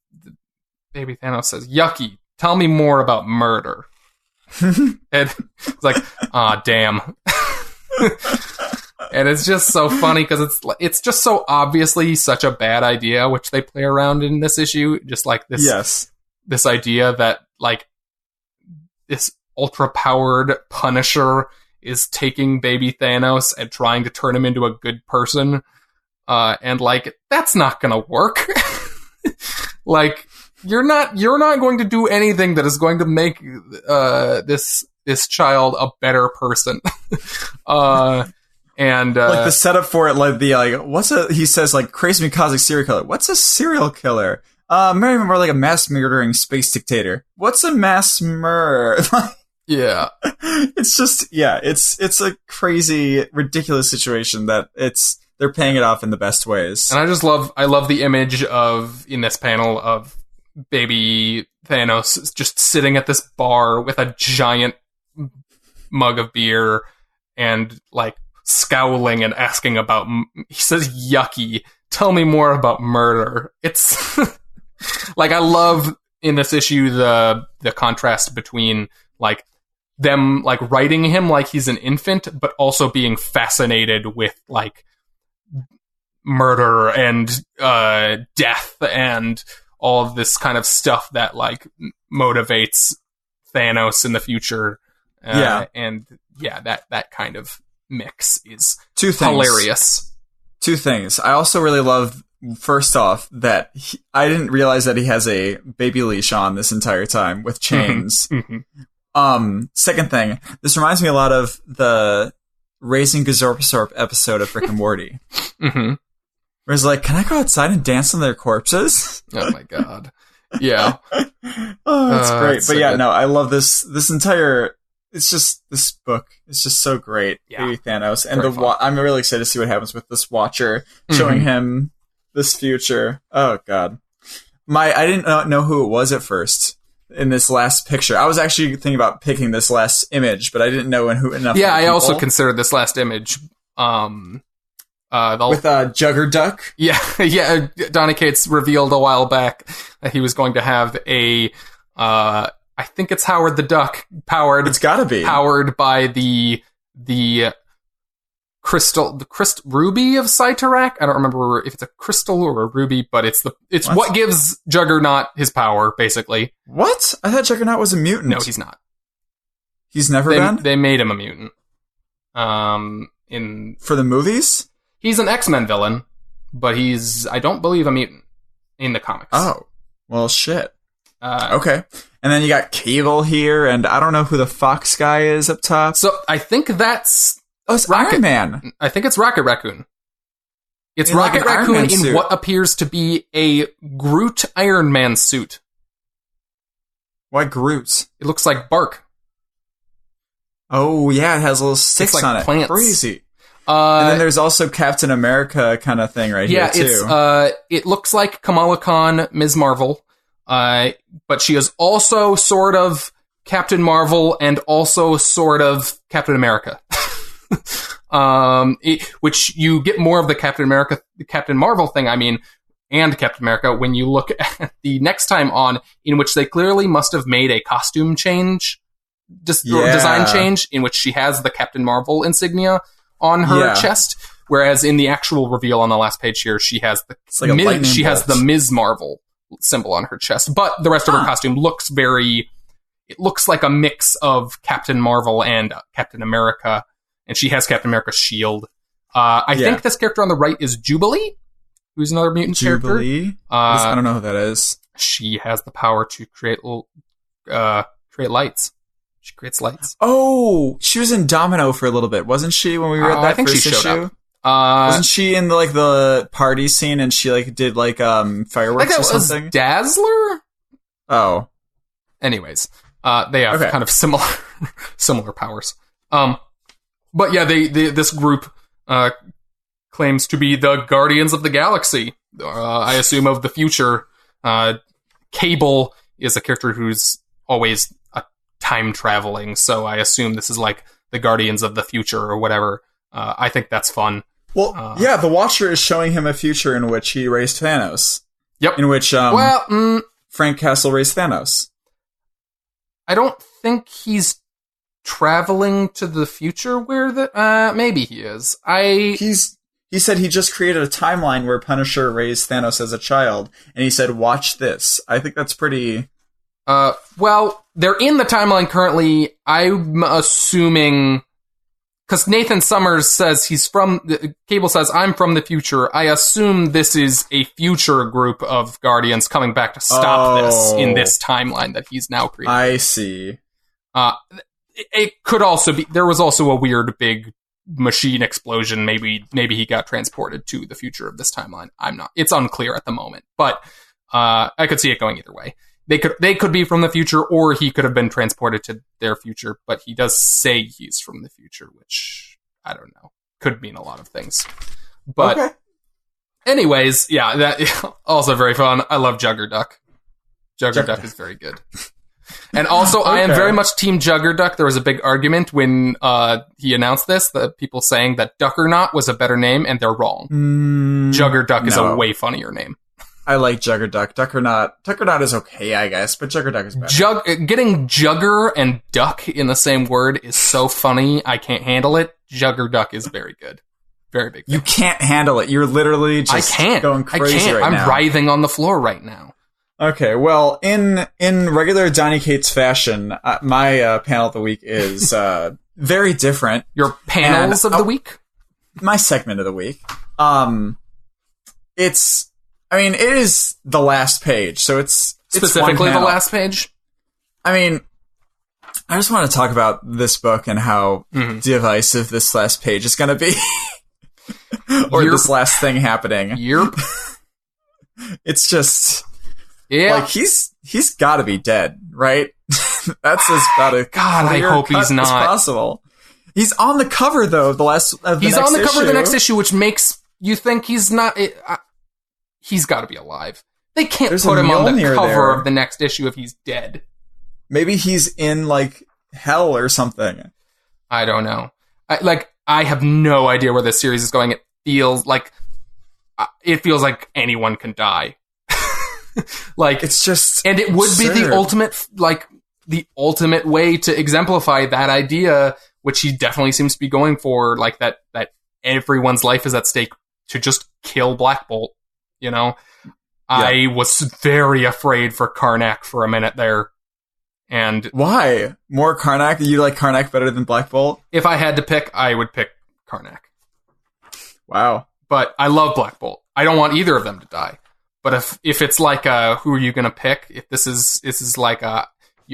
baby Thanos says, yucky, tell me more about murder. And it's like, damn. And it's just so funny because it's just so obviously such a bad idea, which they play around in this issue. Just like this idea that like this ultra powered Punisher is taking baby Thanos and trying to turn him into a good person. And like, that's not gonna work. Like, you're not going to do anything that is going to make this child a better person. And like the setup for it, like he says like crazy cosmic serial killer. What's a serial killer? Maybe more like a mass murdering space dictator. What's a mass murder? Yeah, it's just it's a crazy, ridiculous situation that they're paying it off in the best ways. And I love the image of, in this panel, of baby Thanos just sitting at this bar with a giant mug of beer and like scowling and asking about, he says, yucky, tell me more about murder. It's like, I love in this issue the contrast between like them like writing him like he's an infant, but also being fascinated with like murder and death and all of this kind of stuff that like motivates Thanos in the future. And that kind of mix is hilarious. Two things. I also really love, first off, that I didn't realize that he has a baby leash on this entire time with chains. Second thing, this reminds me a lot of the Raising Gazorpasorp episode of Rick and Morty. Where it's like, can I go outside and dance on their corpses? Oh my god. Yeah. Oh, that's great. But so yeah, good. No, I love this entire, it's just, this book is just so great. Yeah. Baby Thanos. And I'm really excited to see what happens with this Watcher, showing him this future. Oh god. I didn't know who it was at first in this last picture. I was actually thinking about picking this last image, but I didn't know who enough. Yeah, I also considered this last image. With Juggerduck? Yeah. Donny Cates revealed a while back that he was going to have a, I think it's Howard the Duck powered. It's gotta be. Powered by the crystal ruby of Cyttorak. I don't remember if it's a crystal or a ruby, but it's what gives Juggernaut his power, basically. What? I thought Juggernaut was a mutant. No, he's not. He's never been? They made him a mutant. For the movies? He's an X-Men villain, but I don't believe a mutant in the comics. Oh, well, shit. Okay. And then you got Cable here, and I don't know who the Fox guy is up top. So I think that's... Oh, it's Iron Man. I think it's Rocket Raccoon. It's In Rocket like an Raccoon Iron Man in suit. what appears to be a Groot Iron Man suit. Why Groot? It looks like bark. Oh, yeah, it has little sticks like on it. plants. Crazy. And then there's also Captain America kind of thing here, too. It looks like Kamala Khan, Ms. Marvel, but she is also sort of Captain Marvel and also sort of Captain America. Which you get more of the Captain Marvel thing, and Captain America when you look at the next time on, in which they clearly must have made a costume change, design change, in which she has the Captain Marvel insignia on her chest, whereas in the actual reveal on the last page here, she has the Ms. Marvel symbol on her chest, but the rest of her costume looks like a mix of Captain Marvel and Captain America. And she has Captain America's shield. I think this character on the right is Jubilee, who's another mutant character. I don't know who that is. She has the power to create lights. She creates lights. Oh, she was in Domino for a little bit, wasn't she? When we read that first issue, wasn't she in the party scene and she did fireworks or something? Dazzler. Oh, anyways, they have kind of similar powers. But yeah, this group claims to be the Guardians of the Galaxy. I assume of the future. Cable is a character who's always time traveling, so I assume this is like the Guardians of the Future or whatever. I think that's fun. Well, the Watcher is showing him a future in which he raised Thanos. Yep. In which Frank Castle raised Thanos. I don't think he's traveling to the future where maybe he is. He said he just created a timeline where Punisher raised Thanos as a child, and he said, watch this. I think that's pretty... Well, they're in the timeline currently. I'm assuming... Because Nathan Summers says Cable says, I'm from the future. I assume this is a future group of Guardians coming back to stop this in this timeline that he's now creating. I see. It could also be... There was also a weird big machine explosion. Maybe he got transported to the future of this timeline. It's unclear at the moment. But I could see it going either way. They could be from the future, or he could have been transported to their future, but he does say he's from the future, which, I don't know, could mean a lot of things. But anyways, yeah, that also very fun. I love Juggerduck. Juggerduck is very good. And also, I am very much Team Juggerduck. There was a big argument when he announced this, that people saying that Duckernaut was a better name, and they're wrong. Juggerduck is a way funnier name. I like Juggerduck. Duckernaut is okay, I guess, but Juggerduck is better. Getting Jugger and Duck in the same word is so funny, I can't handle it. Juggerduck is very good. Very big fan. You can't handle it. You're literally just going crazy right now. I'm writhing on the floor right now. Okay, well, in regular Donny Cates fashion, my panel of the week is very different. Your panels of the week? My segment of the week. It is the last page, so it's specifically the last page. I just want to talk about this book and how divisive this last page is going to be, or this last thing happening. Yep. It's just, he's got to be dead, right? That's as about a God. I hope he's not. As possible. He's on the cover though. He's on the cover of the next issue, which makes you think he's not. He's got to be alive. They can't put him on the cover of the next issue if he's dead. Maybe he's in, hell or something. I don't know. I have no idea where this series is going. It feels like anyone can die. It's just And it would absurd. be the ultimate way to exemplify that idea, which he definitely seems to be going for, that everyone's life is at stake, to just kill Black Bolt. I was very afraid for Karnak for a minute there. And why? More Karnak? You like Karnak better than Black Bolt? If I had to pick, I would pick Karnak. Wow. But I love Black Bolt. I don't want either of them to die. But if it's like who are you going to pick? If this is like I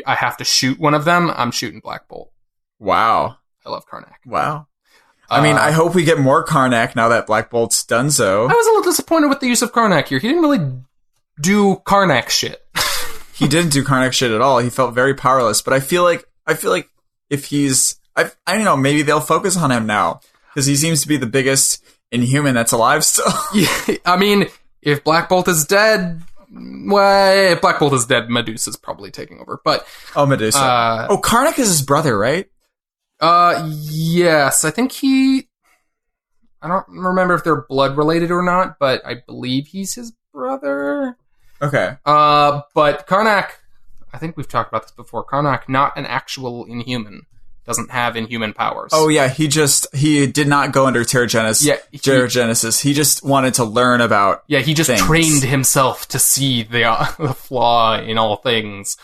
have to shoot one of them, I'm shooting Black Bolt. Wow. I love Karnak. Wow. I mean, I hope we get more Karnak now that Black Bolt's done so. I was a little disappointed with the use of Karnak here. He didn't really do Karnak shit. He didn't do Karnak shit at all. He felt very powerless. But I feel like if he's, I don't know, maybe they'll focus on him now because he seems to be the biggest Inhuman that's alive still. Yeah, I mean, if Black Bolt is dead, well, if Black Bolt is dead, Medusa's probably taking over. But Medusa. Karnak is his brother, right? Yes, I think I don't remember if they're blood related or not, but I believe he's his brother. Okay. But Karnak, I think we've talked about this before. Karnak, not an actual Inhuman, doesn't have Inhuman powers. Oh yeah, he did not go under Terrigenesis. Yeah, Terrigenesis. He just wanted to learn about. Yeah, he just things. Trained himself to see the flaw in all things,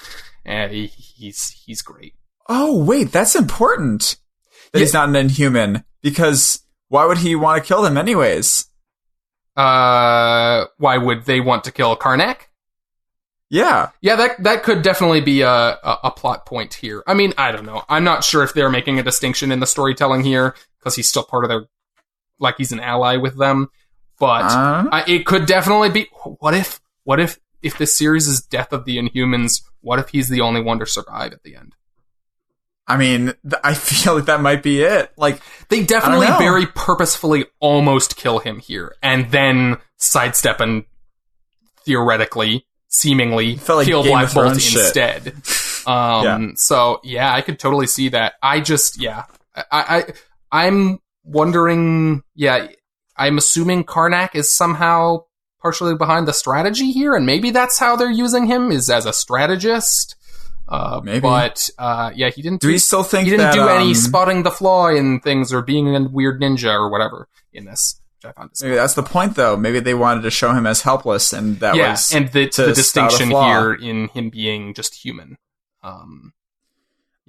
and he's great. Oh wait, that's important. That he's not an Inhuman, because why would he want to kill them anyways? Why would they want to kill Karnak? Yeah. Yeah, that could definitely be a plot point here. I mean, I don't know. I'm not sure if they're making a distinction in the storytelling here, because he's still part of their, like he's an ally with them. But it could definitely be, what if this series is Death of the Inhumans, what if he's the only one to survive at the end? I mean, I feel like that might be it. Like, they definitely very purposefully almost kill him here, and then sidestep and theoretically, seemingly, like kill Game Black of Bolt Thrones instead. So yeah, I could totally see that. I'm wondering. Yeah, I'm assuming Karnak is somehow partially behind the strategy here, and maybe that's how they're using him, is as a strategist. Maybe. But yeah, he didn't. Do we still think he didn't that, do any spotting the flaw in things or being a weird ninja or whatever in this, which I found. Maybe that's the point, though. Maybe they wanted to show him as helpless, and that was and the distinction here in him being just human.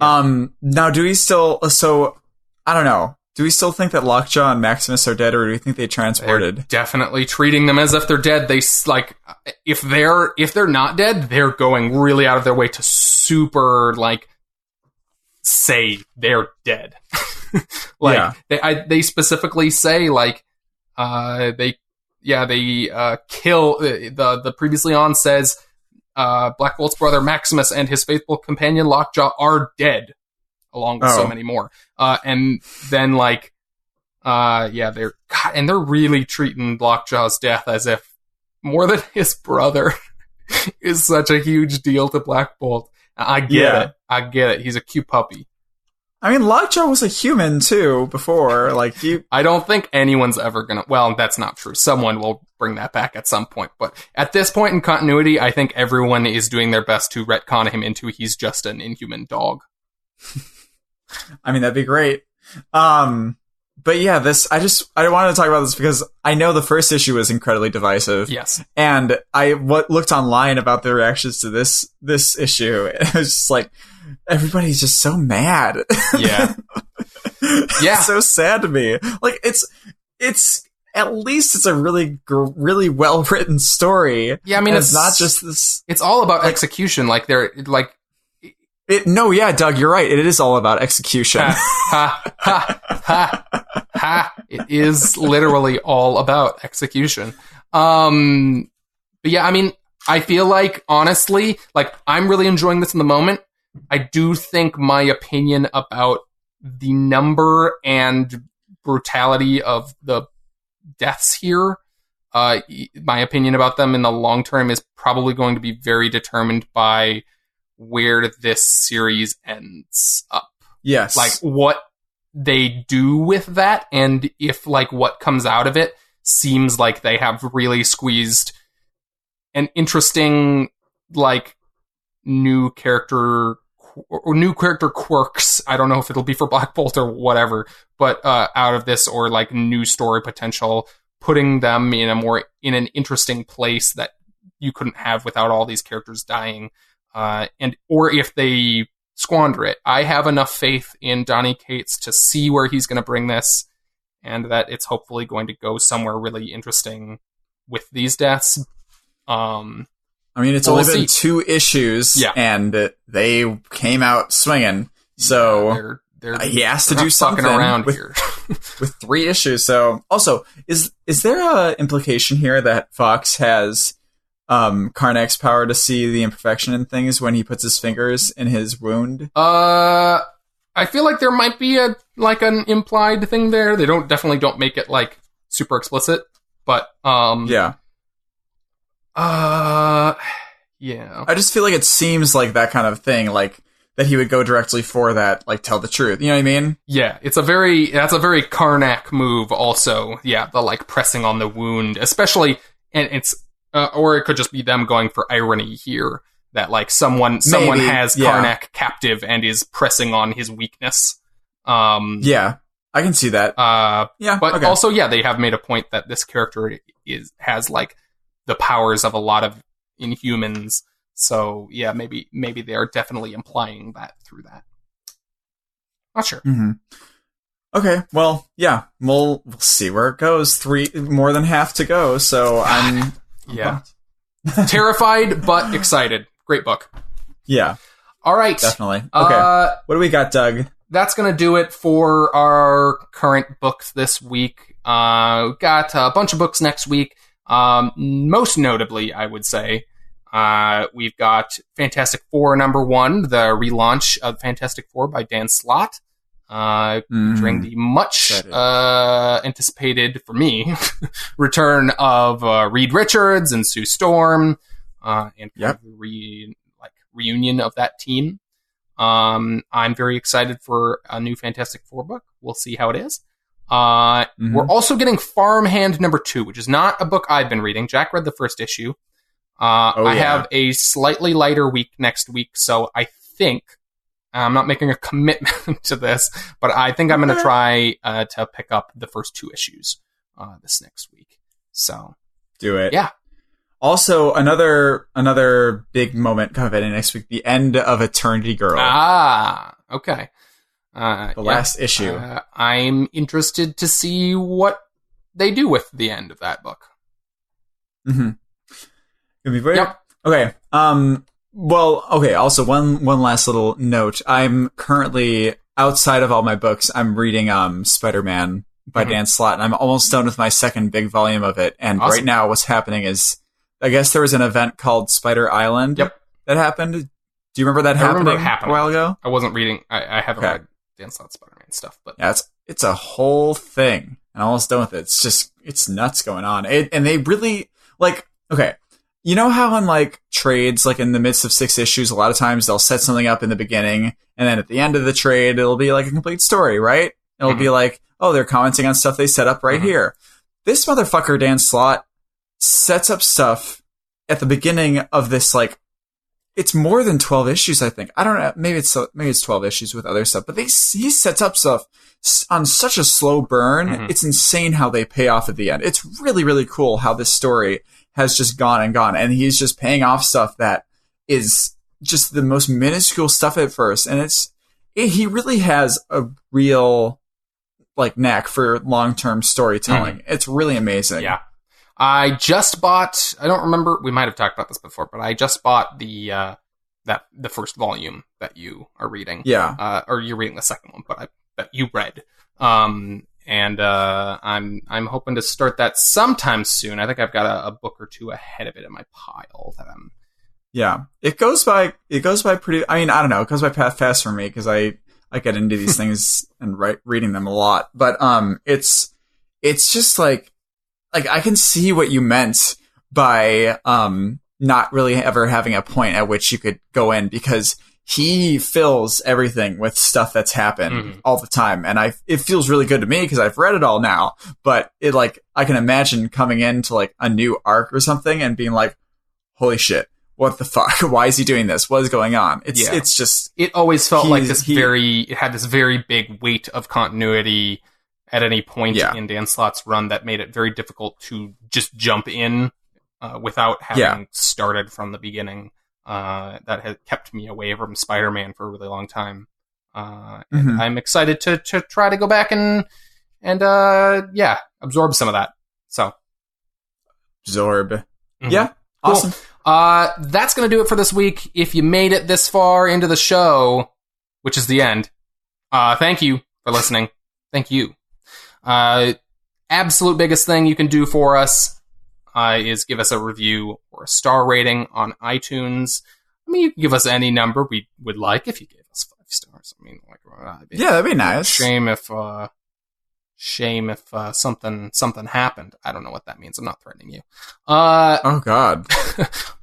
Now, do we still? So I don't know. Do we still think that Lockjaw and Maximus are dead, or do we think they transported? They're definitely treating them as if they're dead. They like if they're not dead, they're going really out of their way to super say they're dead. They specifically say they kill the previously on says Black Bolt's brother Maximus and his faithful companion Lockjaw are dead, along with so many more. And then they're really treating Lockjaw's death as if more than his brother is such a huge deal to Black Bolt. I get it. He's a cute puppy. I mean, Lockjaw was a human too before. I don't think anyone's ever gonna. Well, that's not true. Someone will bring that back at some point. But at this point in continuity, I think everyone is doing their best to retcon him into he's just an Inhuman dog. I mean, that'd be great. But yeah, I wanted to talk about this because I know the first issue was incredibly divisive. Yes. And I looked online about the reactions to this issue, and it was just like, everybody's just so mad. Yeah. It's so sad to me. Like, it's at least it's a really, really well written story. Yeah, I mean, it's not just this. It's all about execution. No, Doug, you're right. It is all about execution. It is literally all about execution. But yeah, I mean, I feel like, honestly, I'm really enjoying this in the moment. I do think my opinion about the number and brutality of the deaths here, my opinion about them in the long term is probably going to be very determined by where this series ends up. Yes. What they do with that, and if what comes out of it seems like they have really squeezed an interesting new character quirks. I don't know if it'll be for Black Bolt or whatever, but out of this, or new story potential, putting them in an interesting place that you couldn't have without all these characters dying. or if they squander it. I have enough faith in Donny Cates to see where he's going to bring this, and that it's hopefully going to go somewhere really interesting with these deaths. I mean, it's only been 2 issues, and they came out swinging. So he has to do something around here with 3 issues. So, also, is there a implication here that Fox has Karnak's power to see the imperfection in things when he puts his fingers in his wound? I feel like there might be an implied thing there. They definitely don't make it like super explicit, but yeah. I just feel like it seems like that kind of thing, like that he would go directly for that, like tell the truth. You know what I mean? Yeah, that's a very Karnak move also. Yeah, the like pressing on the wound, especially, and it's or it could just be them going for irony here, that like someone has Karnak captive and is pressing on his weakness. Yeah, I can see that. But also, they have made a point that this character has like the powers of a lot of Inhumans. So yeah, maybe they are definitely implying that through that. Not sure. Mm-hmm. Okay, well, yeah, we'll see where it goes. 3 more than half to go, so I'm terrified but excited. Great book. Yeah. All right. Definitely. Okay. What do we got, Doug? That's going to do it for our current books this week. We've got a bunch of books next week. Most notably, I would say, we've got Fantastic Four #1, the relaunch of Fantastic Four by Dan Slott, during the much anticipated, for me, return of Reed Richards and Sue Storm, and reunion of that team. I'm very excited for a new Fantastic Four book. We'll see how it is. We're also getting Farmhand #2, which is not a book I've been reading. Jack read the first issue. I have a slightly lighter week next week, so I think I'm not making a commitment to this, but I think I'm going to try to pick up the first 2 issues this next week. So do it. Yeah. Also, another big moment coming next week: the end of Eternity Girl. Okay. The last issue. I'm interested to see what they do with the end of that book. Mm-hmm. Gonna be very okay. Well, okay. Also, one last little note. I'm currently, outside of all my books, I'm reading Spider-Man by Dan Slott, and I'm almost done with my second big volume of it. And right now, what's happening is, I guess there was an event called Spider Island that happened. Do you remember that happening a while ago? I wasn't reading. I haven't read Dan Slott Spider-Man stuff, but yeah, it's a whole thing. And I'm almost done with it. It's nuts going on. And they really, like, okay. You know how in like trades, like in the midst of 6 issues, a lot of times they'll set something up in the beginning, and then at the end of the trade, it'll be like a complete story, right? It'll be like, oh, they're commenting on stuff they set up right here. This motherfucker, Dan Slott, sets up stuff at the beginning of this, like, it's more than 12 issues, I think. I don't know, maybe it's 12 issues with other stuff, but he sets up stuff on such a slow burn. It's insane how they pay off at the end. It's really, really cool how this story has just gone and gone, and he's just paying off stuff that is just the most minuscule stuff at first, and he really has a real like knack for long-term storytelling. It's really amazing. Yeah. I just bought, I don't remember, we might have talked about this before, but I just bought the first volume that you are reading. Yeah. Or you're reading the second one, but that you read. And I'm hoping to start that sometime soon. I think I've got a book or 2 ahead of it in my pile that I'm. Yeah, it goes by pretty. I mean, I don't know. It goes by fast for me because I get into these things and reading them a lot. But it's just like I can see what you meant by not really ever having a point at which you could go in, because he fills everything with stuff that's happened all the time. And it feels really good to me because I've read it all now, but it like, I can imagine coming into like a new arc or something and being like, holy shit, what the fuck? Why is he doing this? What is going on? It's just, it always felt like it had this very big weight of continuity at any point in Dan Slott's run that made it very difficult to just jump in, without having started from the beginning. that had kept me away from Spider-Man for a really long time. And I'm excited to try to go back and absorb some of that. So absorb. Yeah. Awesome. Cool. That's going to do it for this week. If you made it this far into the show, which is the end, thank you for listening. Thank you. Absolute biggest thing you can do for us is give us a review or a star rating on iTunes. I mean, you can give us any number we would like if you gave us 5 stars. I mean, that'd be nice. Shame if something happened. I don't know what that means. I'm not threatening you. Oh God.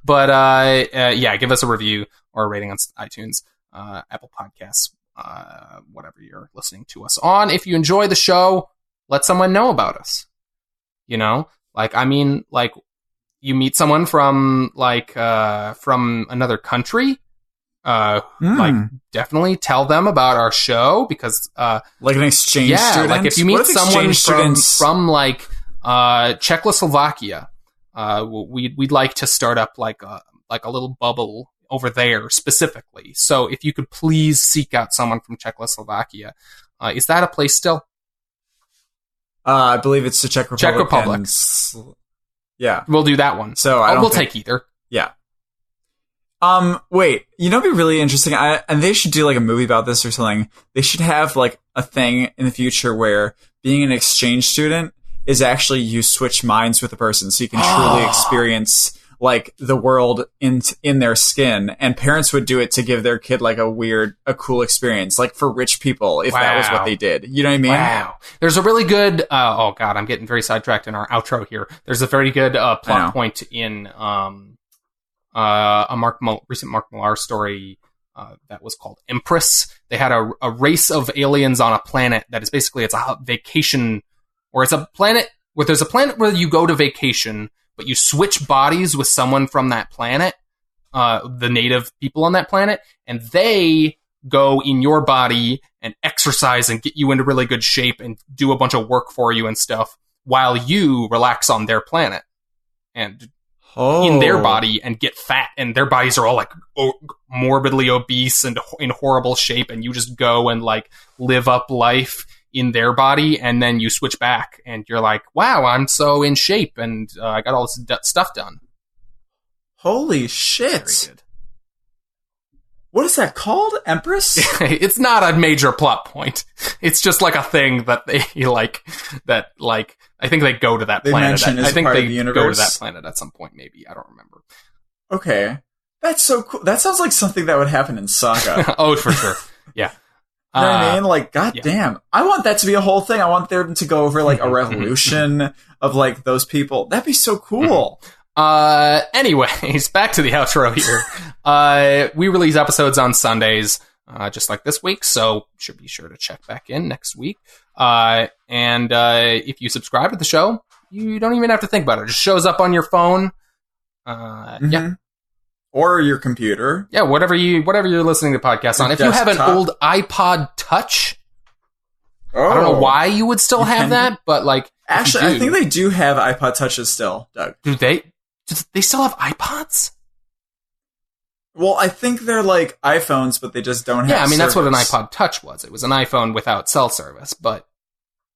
But give us a review or a rating on iTunes, Apple Podcasts, whatever you're listening to us on. If you enjoy the show, let someone know about us. You know, you meet someone from another country. Definitely tell them about our show because, like an exchange student. Like if you meet someone from Czechoslovakia, we'd like to start up like a little bubble over there specifically. So if you could please seek out someone from Czechoslovakia, is that a place still? I believe it's the Czech Republic. Yeah, we'll do that one. So we'll take either. Yeah. Wait, it'd be really interesting. And they should do like a movie about this or something. They should have like a thing in the future where being an exchange student is actually you switch minds with a person so you can truly experience like the world in their skin. And parents would do it to give their kid like a cool experience, like for rich people, if that was what they did. You know what I mean? Wow. There's a really good, oh God, I'm getting very sidetracked in our outro here. There's a very good plot point in a recent Mark Millar story that was called Empress. They had a race of aliens on a planet that is basically, it's a vacation, or it's a planet where there's a planet where you go to vacation, but you switch bodies with someone from that planet, the native people on that planet, and they go in your body and exercise and get you into really good shape and do a bunch of work for you and stuff while you relax on their planet and in their body and get fat, and their bodies are all like morbidly obese and in horrible shape, and you just go and like live up life in their body, and then you switch back and you're like, wow, I'm so in shape and I got all this stuff done. Holy shit. Very good. What is that called? Empress? It's not a major plot point. It's just like a thing that they I think they go to that planet. I think they go to that planet at some point, maybe. I don't remember. Okay. That's so cool. That sounds like something that would happen in Saga. Oh, for sure. Yeah. You know what I mean? Like, goddamn. I want that to be a whole thing. I want them to go over like a revolution of like those people. That'd be so cool. Anyways, back to the outro here. We release episodes on Sundays, just like this week, so should be sure to check back in next week. And if you subscribe to the show, you don't even have to think about it. It just shows up on your phone. Yeah. Or your computer. Yeah, whatever you're listening to podcasts on. If you have an old iPod Touch, I don't know why you would still have that, but like... Actually, I think they do have iPod Touches still, Doug. Do they still have iPods? Well, I think they're like iPhones, but they just don't have service. That's what an iPod Touch was. It was an iPhone without cell service, but...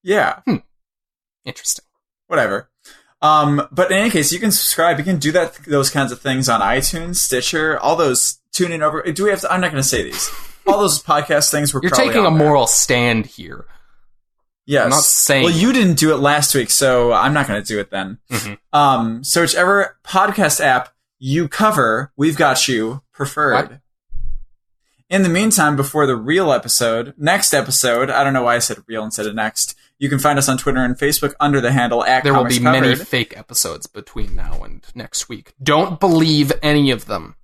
Yeah. Interesting. Whatever. But in any case, you can subscribe. You can do those kinds of things on iTunes, Stitcher, all those tuning over. Do we have to? I'm not going to say these. All those podcast things were. You're taking a moral stand here. Yes. I'm not saying. Well, you didn't do it last week, so I'm not going to do it then. Mm-hmm. So whichever podcast app you cover, we've got you preferred. What? In the meantime, before the real episode, next episode, I don't know why I said real instead of next. You can find us on Twitter and Facebook under the handle @ComicsCovered. There will be many fake episodes between now and next week. Don't believe any of them.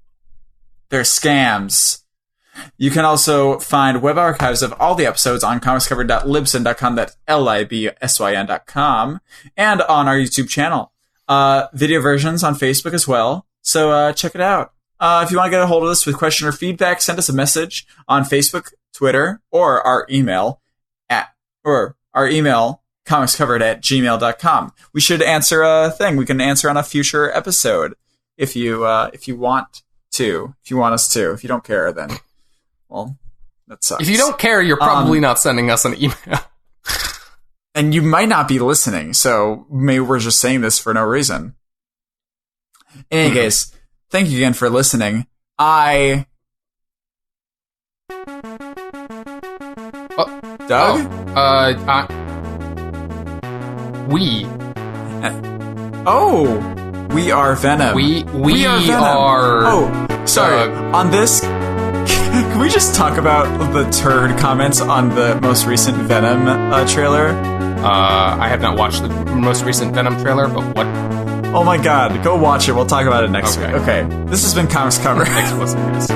They're scams. You can also find web archives of all the episodes on comicscovered.libsyn.com, that's LIBSYN.com, and on our YouTube channel. Video versions on Facebook as well, so check it out. If you want to get a hold of us with question or feedback, send us a message on Facebook, Twitter, or our email comicscovered@gmail.com. We should answer a thing. We can answer on a future episode if you want too, if you want us to. If you don't care, then, well, that sucks. If you don't care, you're probably not sending us an email. And you might not be listening, so maybe we're just saying this for no reason. In any case, thank you again for listening. Doug? We are Venom. We are Venom. Oh, sorry. On this, can we just talk about the turd comments on the most recent Venom trailer? I have not watched the most recent Venom trailer, but what? Oh my god, go watch it. We'll talk about it next week. Okay, this has been Comics Cover. Thanks for listening, guys.